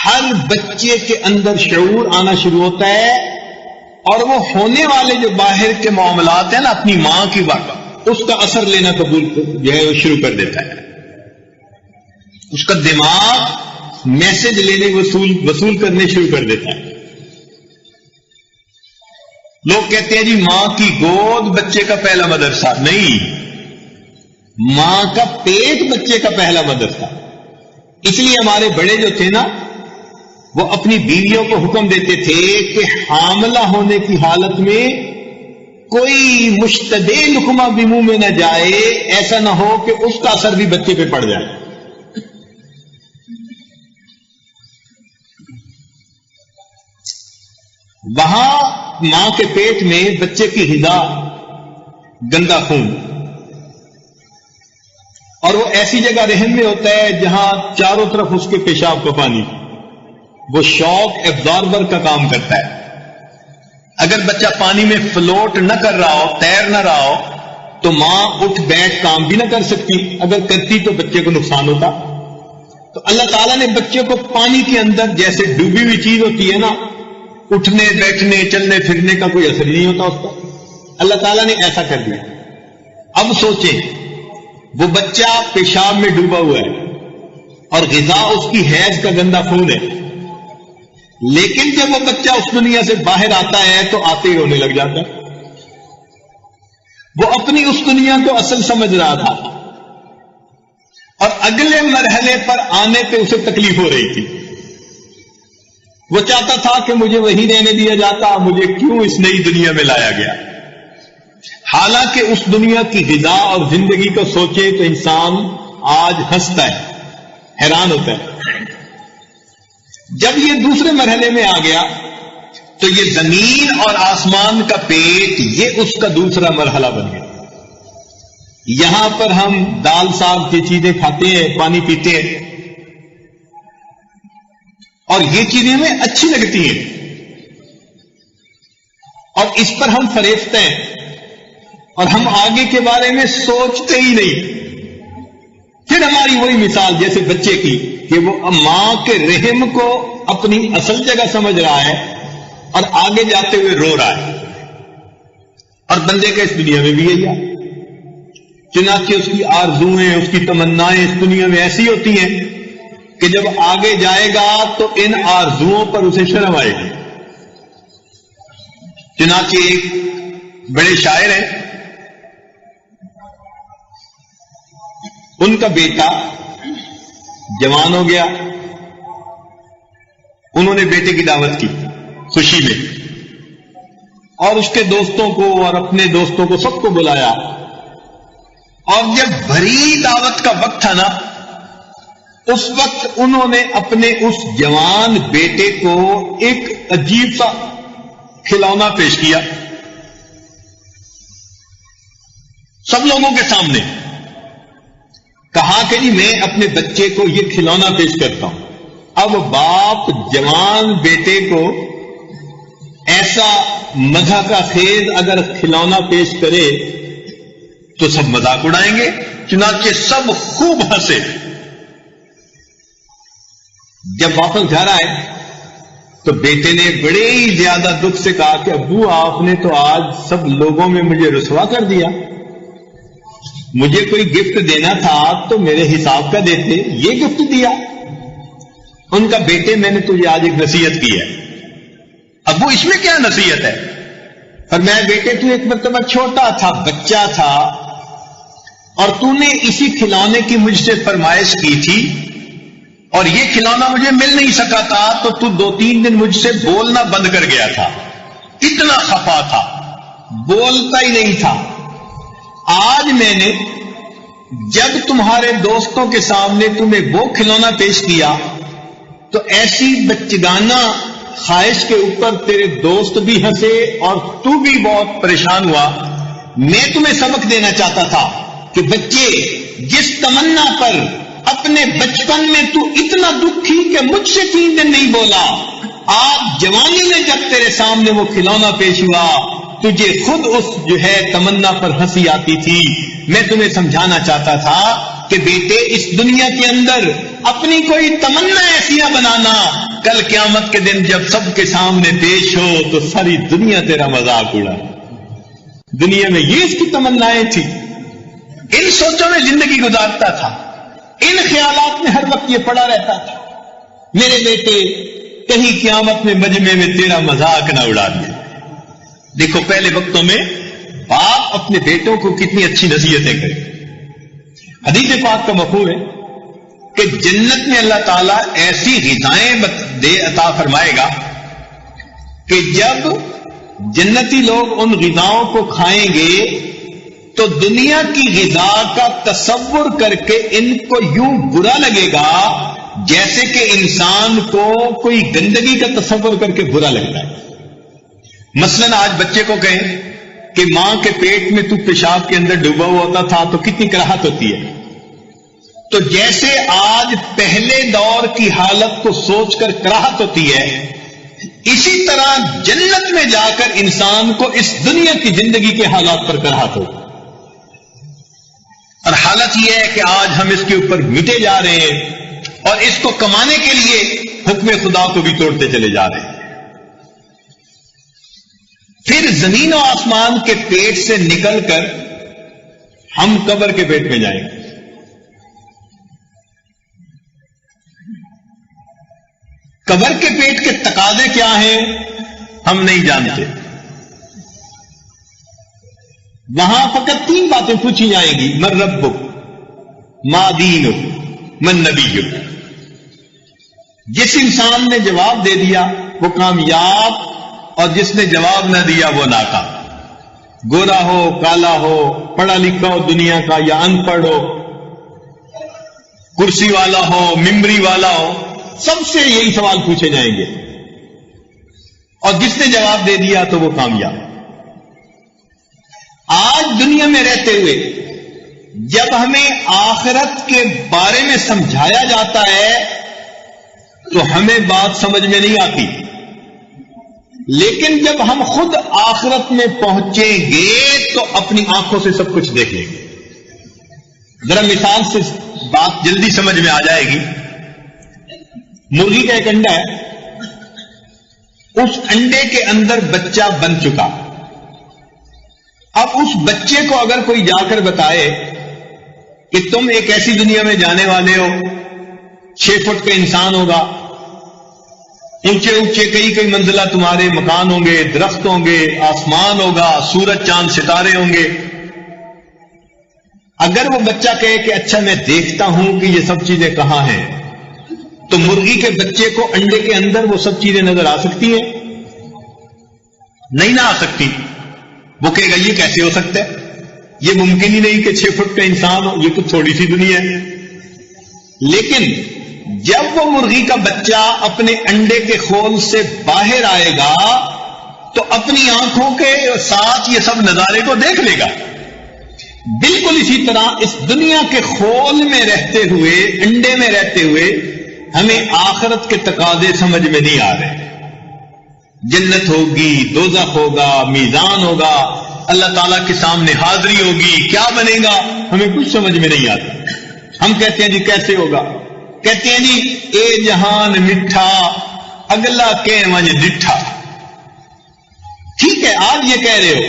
ہر بچے کے اندر شعور آنا شروع ہوتا ہے، اور وہ ہونے والے جو باہر کے معاملات ہیں نا اپنی ماں کی بات، اس کا اثر لینا قبول جو ہے وہ شروع کر دیتا ہے. اس کا دماغ میسج لینے وصول کرنے شروع کر دیتا ہے. لوگ کہتے ہیں جی ماں کی گود بچے کا پہلا مدرسہ. نہیں، ماں کا پیٹ بچے کا پہلا مدرسہ. اس لیے ہمارے بڑے جو تھے نا، وہ اپنی بیویوں کو حکم دیتے تھے کہ حاملہ ہونے کی حالت میں کوئی مشتدے لقمہ بھی منہ میں نہ جائے، ایسا نہ ہو کہ اس کا اثر بھی بچے پہ پڑ جائے. وہاں ماں کے پیٹ میں بچے کی غذا گندا خون، اور وہ ایسی جگہ رحم میں ہوتا ہے جہاں چاروں طرف اس کے پیشاب کا پانی، وہ شاک ایبزاربر کا کام کرتا ہے. اگر بچہ پانی میں فلوٹ نہ کر رہا ہو، تیر نہ رہا ہو، تو ماں اٹھ بیٹھ کام بھی نہ کر سکتی. اگر کرتی تو بچے کو نقصان ہوتا. تو اللہ تعالیٰ نے بچے کو پانی کے اندر جیسے ڈوبی ہوئی چیز ہوتی ہے نا، اٹھنے بیٹھنے چلنے پھرنے کا کوئی اثر نہیں ہوتا اس کا، اللہ تعالیٰ نے ایسا کر دیا. اب سوچیں، وہ بچہ پیشاب میں ڈوبا ہوا ہے اور غذا اس کی حیض کا گندا خون ہے، لیکن جب وہ بچہ اس دنیا سے باہر آتا ہے تو آتے ہی رونے لگ جاتا ہے. وہ اپنی اس دنیا کو اصل سمجھ رہا تھا، اور اگلے مرحلے پر آنے پہ اسے تکلیف ہو رہی تھی. وہ چاہتا تھا کہ مجھے وہی رہنے دیا جاتا، مجھے کیوں اس نئی دنیا میں لایا گیا. حالانکہ اس دنیا کی غذا اور زندگی کو سوچے تو انسان آج ہنستا ہے، حیران ہوتا ہے. جب یہ دوسرے مرحلے میں آ گیا تو یہ زمین اور آسمان کا پیٹ، یہ اس کا دوسرا مرحلہ بن گیا. یہاں پر ہم دال ساگ کی چیزیں کھاتے ہیں، پانی پیتے ہیں، اور یہ چیزیں ہمیں اچھی لگتی ہیں، اور اس پر ہم فریفتے ہیں، اور ہم آگے کے بارے میں سوچتے ہی نہیں. پھر ہماری وہی مثال جیسے بچے کی کہ وہ ماں کے رحم کو اپنی اصل جگہ سمجھ رہا ہے اور آگے جاتے ہوئے رو رہا ہے. اور بندے کا اس دنیا میں بھی یہی ہے. چنانچہ اس کی آرزوئیں، اس کی تمنائیں اس دنیا میں ایسی ہوتی ہیں کہ جب آگے جائے گا تو ان آرزوؤں پر اسے شرم آئے گی. چنانچہ ایک بڑے شاعر ہیں، ان کا بیٹا جوان ہو گیا. انہوں نے بیٹے کی دعوت کی خوشی میں، اور اس کے دوستوں کو اور اپنے دوستوں کو سب کو بلایا. اور جب بھری دعوت کا وقت تھا نا، اس وقت انہوں نے اپنے اس جوان بیٹے کو ایک عجیب سا کھلونا پیش کیا سب لوگوں کے سامنے. کہا کہ جی میں اپنے بچے کو یہ کھلونا پیش کرتا ہوں. اب باپ جوان بیٹے کو ایسا مزہ کا خیز اگر کھلونا پیش کرے تو سب مذاق اڑائیں گے. چنانچہ سب خوب ہنسے. جب واپس گھر آئے تو بیٹے نے بڑے ہی زیادہ دکھ سے کہا کہ ابو آپ نے تو آج سب لوگوں میں مجھے رسوا کر دیا. مجھے کوئی گفٹ دینا تھا تو میرے حساب کا دیتے، یہ گفٹ دیا. ان کا بیٹے میں نے تجھے آج ایک نصیحت کی ہے. ابو اس میں کیا نصیحت ہے؟ اور میں بیٹے تو ایک مرتبہ چھوٹا تھا، بچہ تھا، اور تو نے اسی کھلونے کی مجھ سے فرمائش کی تھی اور یہ کھلونا مجھے مل نہیں سکا تھا تو تو 2-3 دن مجھ سے بولنا بند کر گیا تھا، اتنا خفا تھا، بولتا ہی نہیں تھا۔ آج میں نے جب تمہارے دوستوں کے سامنے تمہیں وہ کھلونا پیش کیا تو ایسی بچگانہ خواہش کے اوپر تیرے دوست بھی ہنسے اور تو بھی بہت پریشان ہوا۔ میں تمہیں سبق دینا چاہتا تھا کہ بچے، جس تمنا پر اپنے بچپن میں تو اتنا دکھی کہ مجھ سے 3 دن نہیں بولا، آج جوانی میں جب تیرے سامنے وہ کھلونا پیش ہوا تجھے خود اس تمنا پر ہنسی آتی تھی۔ میں تمہیں سمجھانا چاہتا تھا کہ بیٹے، اس دنیا کے اندر اپنی کوئی تمنا ایسی نہ بنانا، کل قیامت کے دن جب سب کے سامنے پیش ہو تو ساری دنیا تیرا مذاق اڑا۔ دنیا میں یہ اس کی تمنائیں تھی، ان سوچوں میں زندگی گزارتا تھا، ان خیالات میں ہر وقت یہ پڑا رہتا تھا۔ میرے بیٹے، کہیں قیامت میں مجمع میں تیرا مذاق نہ اڑا دیا۔ دیکھو پہلے وقتوں میں باپ اپنے بیٹوں کو کتنی اچھی نصیحتیں کرے۔ حدیث پاک کا مفہوم ہے کہ جنت میں اللہ تعالیٰ ایسی غذائیں عطا فرمائے گا کہ جب جنتی لوگ ان غذاؤں کو کھائیں گے تو دنیا کی غذا کا تصور کر کے ان کو یوں برا لگے گا جیسے کہ انسان کو کوئی گندگی کا تصور کر کے برا لگتا ہے۔ مثلاً آج بچے کو کہیں کہ ماں کے پیٹ میں تو پیشاب کے اندر ڈوبا ہوا ہوتا تھا تو کتنی کراہت ہوتی ہے۔ تو جیسے آج پہلے دور کی حالت کو سوچ کر کراہت ہوتی ہے، اسی طرح جنت میں جا کر انسان کو اس دنیا کی زندگی کے حالات پر کراہت ہوگی۔ اور حالت یہ ہے کہ آج ہم اس کے اوپر مٹے جا رہے ہیں اور اس کو کمانے کے لیے حکم خدا کو بھی توڑتے چلے جا رہے ہیں۔ پھر زمین و آسمان کے پیٹ سے نکل کر ہم قبر کے پیٹ میں جائیں گے۔ قبر کے پیٹ کے تقاضے کیا ہیں ہم نہیں جانتے۔ وہاں فقط 3 باتیں پوچھی جائیں گی: من ربک، ما دینک، من نبیک۔ جس انسان نے جواب دے دیا وہ کامیاب، اور جس نے جواب نہ دیا وہ ناکام۔ گورا ہو، کالا ہو، پڑھا لکھا ہو دنیا کا یا ان پڑھ ہو، کرسی والا ہو، ممبری والا ہو، سب سے یہی سوال پوچھے جائیں گے، اور جس نے جواب دے دیا تو وہ کامیاب۔ آج دنیا میں رہتے ہوئے جب ہمیں آخرت کے بارے میں سمجھایا جاتا ہے تو ہمیں بات سمجھ میں نہیں آتی، لیکن جب ہم خود آخرت میں پہنچیں گے تو اپنی آنکھوں سے سب کچھ دیکھ لیں گے۔ ذرا مثال سے بات جلدی سمجھ میں آ جائے گی۔ مرغی کا ایک انڈا ہے، اس انڈے کے اندر بچہ بن چکا۔ اب اس بچے کو اگر کوئی جا کر بتائے کہ تم ایک ایسی دنیا میں جانے والے ہو، 6 فٹ کا انسان ہوگا، اونچے اونچے کئی منزلہ تمہارے مکان ہوں گے، درخت ہوں گے، آسمان ہوگا، سورج چاند ستارے ہوں گے، اگر وہ بچہ کہے کہ اچھا میں دیکھتا ہوں کہ یہ سب چیزیں کہاں ہیں، تو مرغی کے بچے کو انڈے کے اندر وہ سب چیزیں نظر آ سکتی ہیں؟ نہیں نہ آ سکتی۔ وہ کہے گا یہ کیسے ہو سکتا ہے، یہ ممکن ہی نہیں کہ 6 فٹ کا انسان ہو، یہ تو تھوڑی سی دنیا ہے۔ لیکن جب وہ مرغی کا بچہ اپنے انڈے کے خول سے باہر آئے گا تو اپنی آنکھوں کے ساتھ یہ سب نظارے کو دیکھ لے گا۔ بالکل اسی طرح اس دنیا کے خول میں رہتے ہوئے، انڈے میں رہتے ہوئے ہمیں آخرت کے تقاضے سمجھ میں نہیں آ رہے۔ جنت ہوگی، دوزخ ہوگا، میزان ہوگا، اللہ تعالیٰ کے سامنے حاضری ہوگی، کیا بنے گا ہمیں کچھ سمجھ میں نہیں آتا۔ ہم کہتے ہیں جی کیسے ہوگا؟ کہتے ہیں جی اے جہان مٹھا اگلا کہ ونج ڈٹھا۔ ٹھیک ہے آپ یہ کہہ رہے ہو،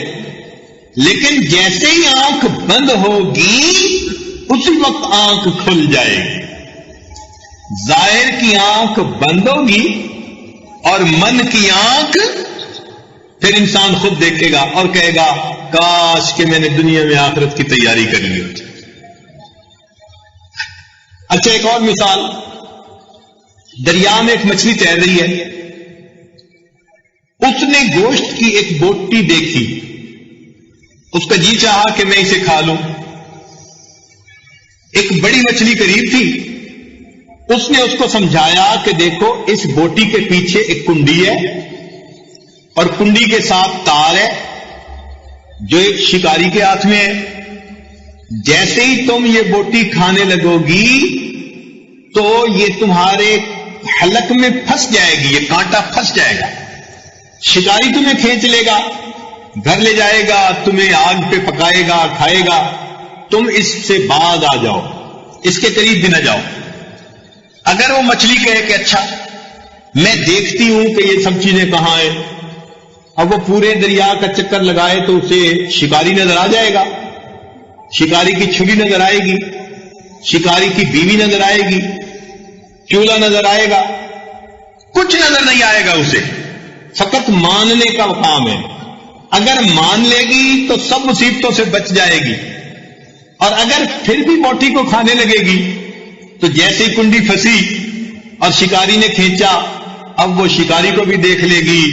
لیکن جیسے ہی آنکھ بند ہوگی اسی وقت آنکھ کھل جائے گی۔ ظاہر کی آنکھ بند ہوگی اور من کی آنکھ، پھر انسان خود دیکھے گا اور کہے گا کاش کہ میں نے دنیا میں آخرت کی تیاری کر لی ہوتی۔ اچھا ایک اور مثال، دریا میں ایک مچھلی تیر رہی ہے، اس نے گوشت کی ایک بوٹی دیکھی، اس کا جی چاہا کہ میں اسے کھا لوں۔ ایک بڑی مچھلی قریب تھی، اس نے اس کو سمجھایا کہ دیکھو اس بوٹی کے پیچھے ایک کنڈی ہے اور کنڈی کے ساتھ تار ہے جو ایک شکاری کے ہاتھ میں ہے، جیسے ہی تم یہ بوٹی کھانے لگو گی تو یہ تمہارے حلق میں پھنس جائے گی، یہ کانٹا پھنس جائے گا، شکاری تمہیں کھینچ لے گا، گھر لے جائے گا، تمہیں آگ پہ پکائے گا، کھائے گا، تم اس سے باز آ جاؤ، اس کے قریب بھی نہ جاؤ۔ اگر وہ مچھلی کہے کہ اچھا میں دیکھتی ہوں کہ یہ سب چیزیں کہاں ہیں، اب وہ پورے دریا کا چکر لگائے تو اسے شکاری نظر آ جائے گا، شکاری کی چھری نظر آئے گی، شکاری کی بیوی نظر آئے گی، چولہا نظر آئے گا، کچھ نظر نہیں آئے گا اسے، فقط ماننے کا کام ہے۔ اگر مان لے گی تو سب مصیبتوں سے بچ جائے گی، اور اگر پھر بھی بوٹی کو کھانے لگے گی تو جیسے ہی کنڈی پھنسی اور شکاری نے کھینچا، اب وہ شکاری کو بھی دیکھ لے گی،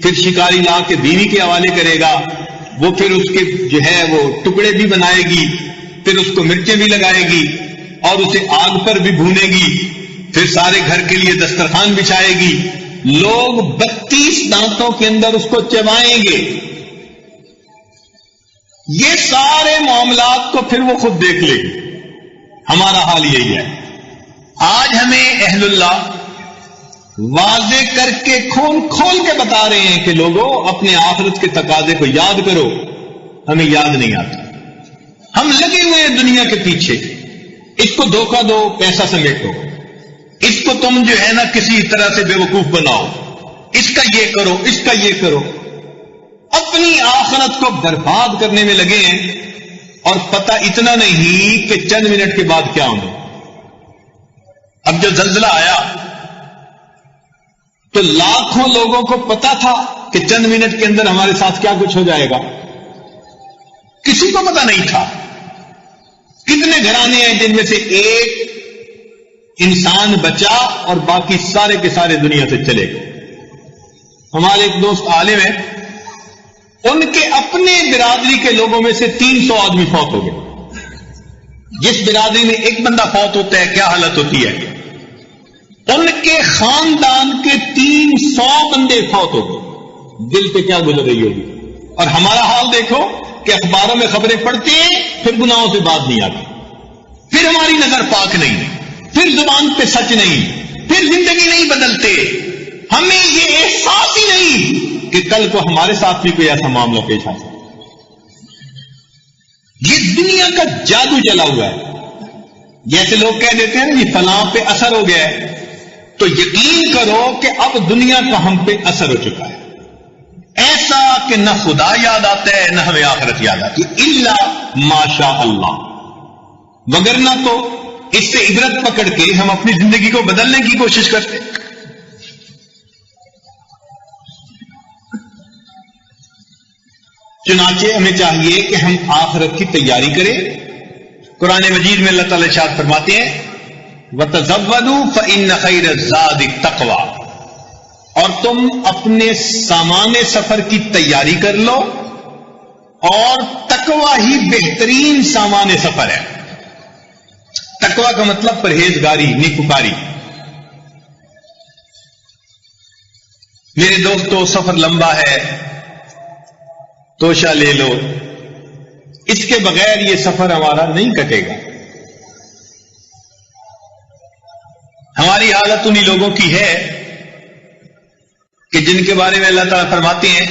پھر شکاری لا کے بیوی کے حوالے کرے گا، وہ پھر اس کے جو ہے وہ ٹکڑے بھی بنائے گی، پھر اس کو مرچیں بھی لگائے گی اور اسے آگ پر بھی بھونے گی، پھر سارے گھر کے لیے دسترخوان بچھائے گی، لوگ 32 دانتوں کے اندر اس کو چبائیں گے۔ یہ سارے معاملات کو پھر وہ خود دیکھ لے گی۔ ہمارا حال یہی ہے۔ آج ہمیں اہل اللہ واضح کر کے کھول کھول کے بتا رہے ہیں کہ لوگوں اپنے آخرت کے تقاضے کو یاد کرو، ہمیں یاد نہیں آتا، ہم لگے ہوئے ہیں دنیا کے پیچھے، اس کو دھوکہ دو، پیسہ سمیٹو، اس کو تم جو ہے نا کسی طرح سے بے وقوف بناؤ، اس کا یہ کرو، اس کا یہ کرو، اپنی آخرت کو برباد کرنے میں لگے ہیں، اور پتہ اتنا نہیں کہ چند منٹ کے بعد کیا ہونا۔ اب جو زلزلہ آیا تو لاکھوں لوگوں کو پتا تھا کہ چند منٹ کے اندر ہمارے ساتھ کیا کچھ ہو جائے گا، کسی کو پتا نہیں تھا۔ کتنے گھرانے ہیں جن میں سے ایک انسان بچا اور باقی سارے کے سارے دنیا سے چلے گئے۔ ہمارے ایک دوست عالم ہیں، ان کے اپنے برادری کے لوگوں میں سے 300 آدمی فوت ہو گئے۔ جس برادری میں ایک بندہ فوت ہوتا ہے کیا حالت ہوتی ہے، ان کے خاندان کے 300 بندے فوت ہو گئے، دل پہ کیا گزر رہی ہوگی۔ اور ہمارا حال دیکھو کہ اخباروں میں خبریں پڑھتے ہیں، پھر گناہوں سے بات نہیں آتی، پھر ہماری نظر پاک نہیں، پھر زبان پہ سچ نہیں، پھر زندگی نہیں بدلتے، ہمیں یہ احساس ہی نہیں کہ کل کو ہمارے ساتھ بھی کوئی ایسا معاملہ پیش آ سکتا۔ یہ دنیا کا جادو چلا ہوا ہے۔ جیسے لوگ کہہ دیتے ہیں جی فلاں پہ اثر ہو گیا ہے، تو یقین کرو کہ اب دنیا کا ہم پہ اثر ہو چکا ہے، ایسا کہ نہ خدا یاد آتا ہے نہ ہمیں آخرت یاد آتی، الا ماشاء اللہ، وگرنہ تو اس سے عبرت پکڑ کے ہم اپنی زندگی کو بدلنے کی کوشش کرتے۔ چنانچہ ہمیں چاہیے کہ ہم آخرت کی تیاری کریں۔ قرآن مجید میں اللہ تعالیٰ ارشاد فرماتے ہیں وَتَزَوَّدُوا فَإِنَّ خَيْرَ الزَّادِ التَّقْوَىٰ، اور تم اپنے سامان سفر کی تیاری کر لو، اور تقویٰ ہی بہترین سامان سفر ہے۔ تقویٰ کا مطلب پرہیزگاری، نیکوکاری۔ میرے دوستو سفر لمبا ہے، توشہ لے لو، اس کے بغیر یہ سفر ہمارا نہیں کٹے گا۔ ہماری حالت انہی لوگوں کی ہے کہ جن کے بارے میں اللہ تعالیٰ فرماتے ہیں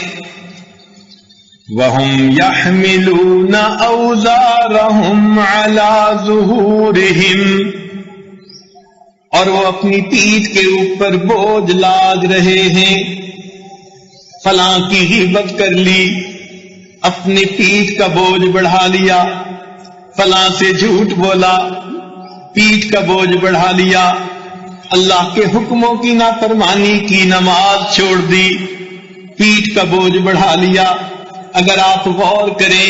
وَهُمْ يَحْمِلُونَ أَوْزَارَهُمْ عَلَى ظُهُورِهِمْ، اور وہ اپنی پیٹھ کے اوپر بوجھ لاد رہے ہیں۔ فلاں کی غیبت کر لی، اپنی پیٹھ کا بوجھ بڑھا لیا، فلاں سے جھوٹ بولا، پیٹھ کا بوجھ بڑھا لیا، اللہ کے حکموں کی نافرمانی کی، نماز چھوڑ دی، پیٹھ کا بوجھ بڑھا لیا۔ اگر آپ غور کریں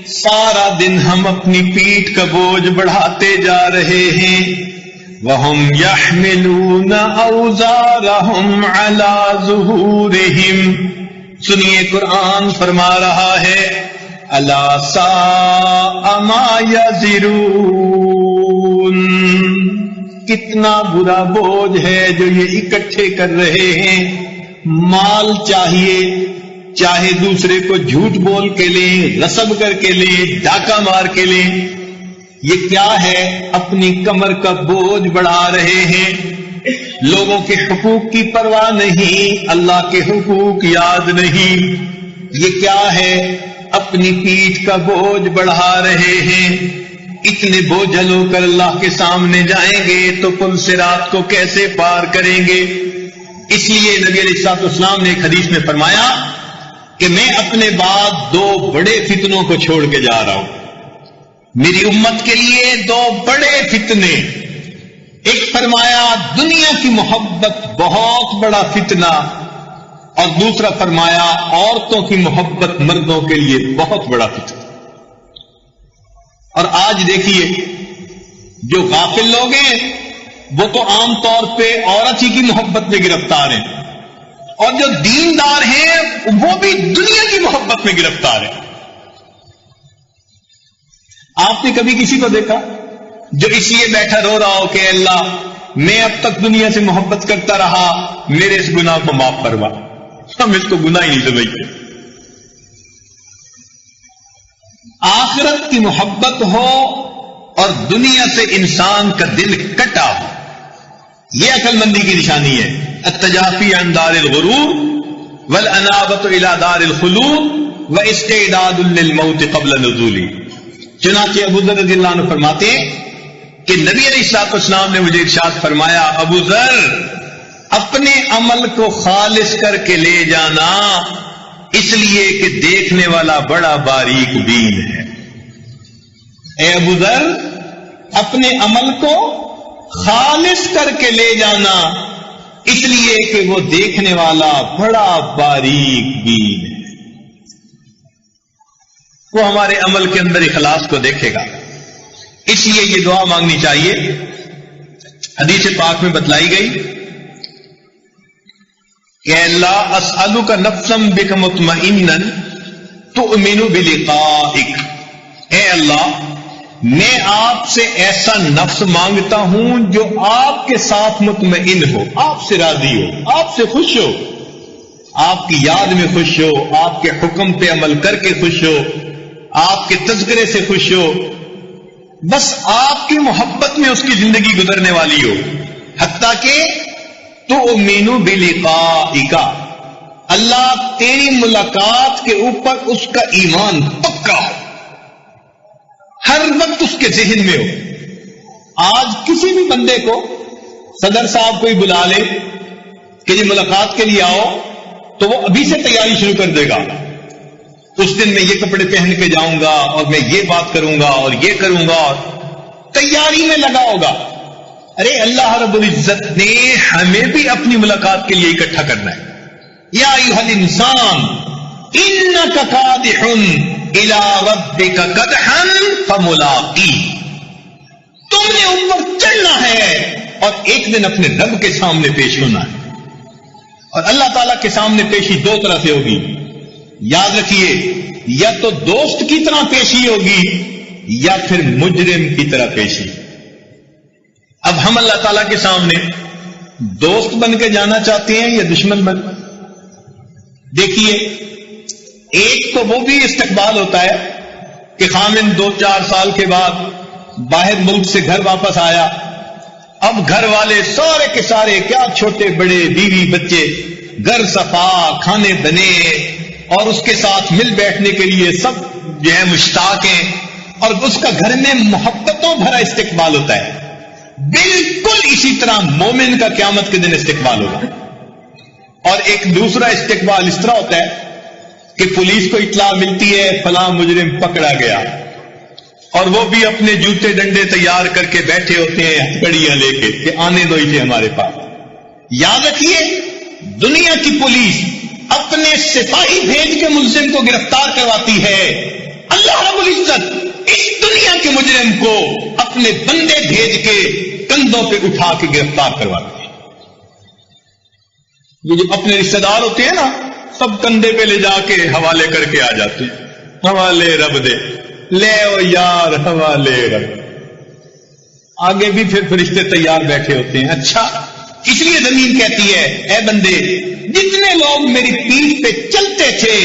سارا دن ہم اپنی پیٹھ کا بوجھ بڑھاتے جا رہے ہیں، وَهُمْ يَحْمِلُونَ أَوْزَارَهُمْ عَلَى ظُهُورِهِمْ. سنیے قرآن فرما رہا ہے أَلَا سَاءَ مَا يَزِرُونَ. کتنا برا بوجھ ہے جو یہ اکٹھے کر رہے ہیں. مال چاہیے، چاہے دوسرے کو جھوٹ بول کے لیں، غصب کر کے لیں، ڈاکہ مار کے لیں. یہ کیا ہے؟ اپنی کمر کا بوجھ بڑھا رہے ہیں. لوگوں کے حقوق کی پرواہ نہیں، اللہ کے حقوق یاد نہیں. یہ کیا ہے؟ اپنی پیٹھ کا بوجھ بڑھا رہے ہیں. اتنے بوجھل ہو کر اللہ کے سامنے جائیں گے تو پل صراط کو کیسے پار کریں گے؟ اس لیے نبی علیہ الصلوۃ والسلام نے ایک حدیث میں فرمایا کہ میں اپنے بعد 2 بڑے فتنوں کو چھوڑ کے جا رہا ہوں. میری امت کے لیے 2 بڑے فتنے. ایک فرمایا دنیا کی محبت بہت بڑا فتنہ، اور دوسرا فرمایا عورتوں کی محبت مردوں کے لیے بہت بڑا فتنہ. اور آج دیکھیے جو غافل لوگ ہیں وہ تو عام طور پہ عورت ہی کی محبت میں گرفتار ہیں، اور جو دیندار ہیں وہ بھی دنیا کی محبت میں گرفتار ہیں. آپ نے کبھی کسی کو دیکھا جو اس لیے بیٹھا رو رہا ہو کہ اللہ میں اب تک دنیا سے محبت کرتا رہا، میرے اس گناہ کو معاف فرما؟ ہم اس کو گناہ ہی نہیں سمجھتے. آخرت کی محبت ہو اور دنیا سے انسان کا دل کٹا ہو، یہ عقل مندی کی نشانی ہے. التجافی عن دار الغرور والانابۃ الی دار الخلود واستعداد للموت قبل نزوله. چنانچہ ابو ذر رضی اللہ عنہ فرماتے ہیں کہ نبی علیہ الصلوۃ والسلام نے مجھے ارشاد فرمایا، ابو ذر اپنے عمل کو خالص کر کے لے جانا، اس لیے کہ دیکھنے والا بڑا باریک بین ہے. اے ابو ذر اپنے عمل کو خالص کر کے لے جانا، اس لیے کہ وہ دیکھنے والا بڑا باریک بین ہے. وہ ہمارے عمل کے اندر اخلاص کو دیکھے گا. اس لیے یہ دعا مانگنی چاہیے. حدیث پاک میں بتلائی گئی کہ اللہ اسألک نفسا بک مطمئنا تؤمن بلقائک. اے اللہ میں آپ سے ایسا نفس مانگتا ہوں جو آپ کے ساتھ مطمئن ہو، آپ سے راضی ہو، آپ سے خوش ہو، آپ کی یاد میں خوش ہو، آپ کے حکم پہ عمل کر کے خوش ہو، آپ کے تذکرے سے خوش ہو، بس آپ کی محبت میں اس کی زندگی گزرنے والی ہو. حتیٰ کہ تؤمن بلقائک، اللہ تیری ملاقات کے اوپر اس کا ایمان پکا ہو، ہر وقت اس کے ذہن میں ہو. آج کسی بھی بندے کو صدر صاحب کوئی بلا لے کہ یہ ملاقات کے لیے آؤ تو وہ ابھی سے تیاری شروع کر دے گا. اس دن میں یہ کپڑے پہن کے جاؤں گا اور میں یہ بات کروں گا اور یہ کروں گا، اور تیاری میں لگا ہوگا. ارے اللہ رب العزت نے ہمیں بھی اپنی ملاقات کے لیے اکٹھا کرنا ہے. یا ایھا الانسان انک کادح الی ربک کدحا فملاقیہ. تم نے اوپر چڑھنا ہے اور ایک دن اپنے رب کے سامنے پیش ہونا ہے. اور اللہ تعالیٰ کے سامنے پیشی 2 طرح سے ہوگی. یاد رکھیے، یا تو دوست کی طرح پیشی ہوگی یا پھر مجرم کی طرح پیشی. اب ہم اللہ تعالیٰ کے سامنے دوست بن کے جانا چاہتے ہیں یا دشمن بن؟ دیکھیے، ایک تو وہ بھی استقبال ہوتا ہے کہ خامن 2-4 سال کے بعد باہر ملک سے گھر واپس آیا. اب گھر والے سارے کے سارے، کیا چھوٹے بڑے، بیوی بچے، گھر صفا، کھانے بنے، اور اس کے ساتھ مل بیٹھنے کے لیے سب جو ہے مشتاق ہیں، اور اس کا گھر میں محبتوں بھرا استقبال ہوتا ہے. بالکل اسی طرح مومن کا قیامت کے دن استقبال ہوگا. اور ایک دوسرا استقبال اس طرح ہوتا ہے کہ پولیس کو اطلاع ملتی ہے فلاں مجرم پکڑا گیا، اور وہ بھی اپنے جوتے ڈنڈے تیار کر کے بیٹھے ہوتے ہیں ہتھکڑیاں لے کے کہ آنے دو اسے ہمارے پاس. یاد رکھیے، دنیا کی پولیس اپنے سپاہی بھیج کے ملزم کو گرفتار کرواتی ہے. اللہ رب العزت اس دنیا کے مجرم کو اپنے بندے بھیج کے کندھوں پہ اٹھا کے گرفتار کرواتے ہیں. یہ جو اپنے رشتہ دار ہوتے ہیں نا، سب کندھے پہ لے جا کے حوالے کر کے آ جاتے ہیں. حوالے رب دے، لے او یار حوالے رب. آگے بھی پھر فرشتے تیار بیٹھے ہوتے ہیں. اچھا، اس لیے زمین کہتی ہے اے بندے، جتنے لوگ میری پیٹھ پہ چلتے تھے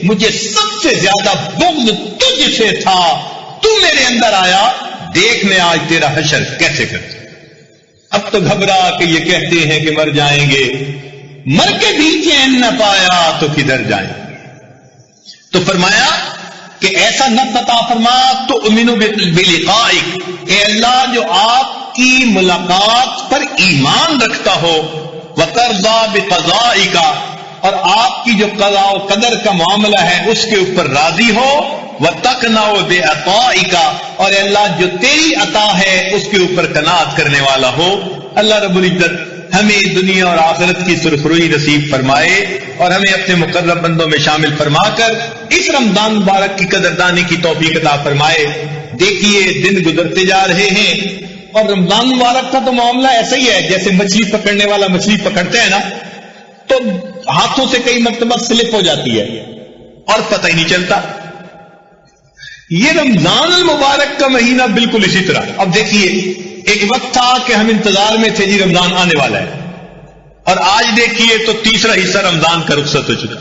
مجھے سب سے زیادہ بغض تجھ سے تھا، تو میرے اندر آیا، دیکھ میں آج تیرا حشر کیسے کرتا. اب تو گھبرا کہ یہ کہتے ہیں کہ مر جائیں گے، مر کے بھی چین نہ پایا تو کدھر جائیں گے. تو فرمایا کہ ایسا نفس عطا فرما تو امینو بلقائک، اے اللہ جو آپ کی ملاقات پر ایمان رکھتا ہو، وترضا بقضائک، اور آپ کی جو قضاء و قدر کا معاملہ ہے اس کے اوپر راضی ہو، وتقنع بعطائک، اور اللہ جو تیری عطا ہے اس کے اوپر قناعت کرنے والا ہو. اللہ رب العزت ہمیں دنیا اور آخرت کی سرخروئی نصیب فرمائے اور ہمیں اپنے مقرب بندوں میں شامل فرما کر اس رمضان مبارک کی قدردانی کی توفیق عطا فرمائے. دیکھیے دن گزرتے جا رہے ہیں اور رمضان مبارک کا تو معاملہ ایسا ہی ہے جیسے مچھلی پکڑنے والا مچھلی پکڑتے ہیں نا تو ہاتھوں سے کئی مرتبہ سلپ ہو جاتی ہے اور پتہ ہی نہیں چلتا. یہ رمضان المبارک کا مہینہ بالکل اسی طرح. اب دیکھیے ایک وقت تھا کہ ہم انتظار میں تھے جی رمضان آنے والا ہے، اور آج دیکھیے تو تیسرا حصہ رمضان کا رخصت ہو چکا،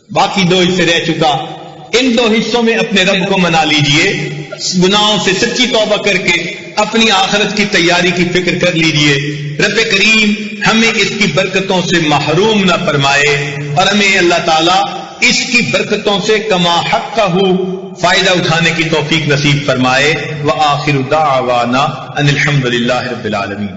باقی 2 حصے رہ چکا. ان 2 حصوں میں اپنے رب کو منا لیجئے، گناہوں سے سچی توبہ کر کے اپنی آخرت کی تیاری کی فکر کر لیجئے. رب کریم ہمیں اس کی برکتوں سے محروم نہ فرمائے اور ہمیں اللہ تعالی اس کی برکتوں سے کما حقہ فائدہ اٹھانے کی توفیق نصیب فرمائے. وآخر دعوانا ان الحمد للہ رب العالمین.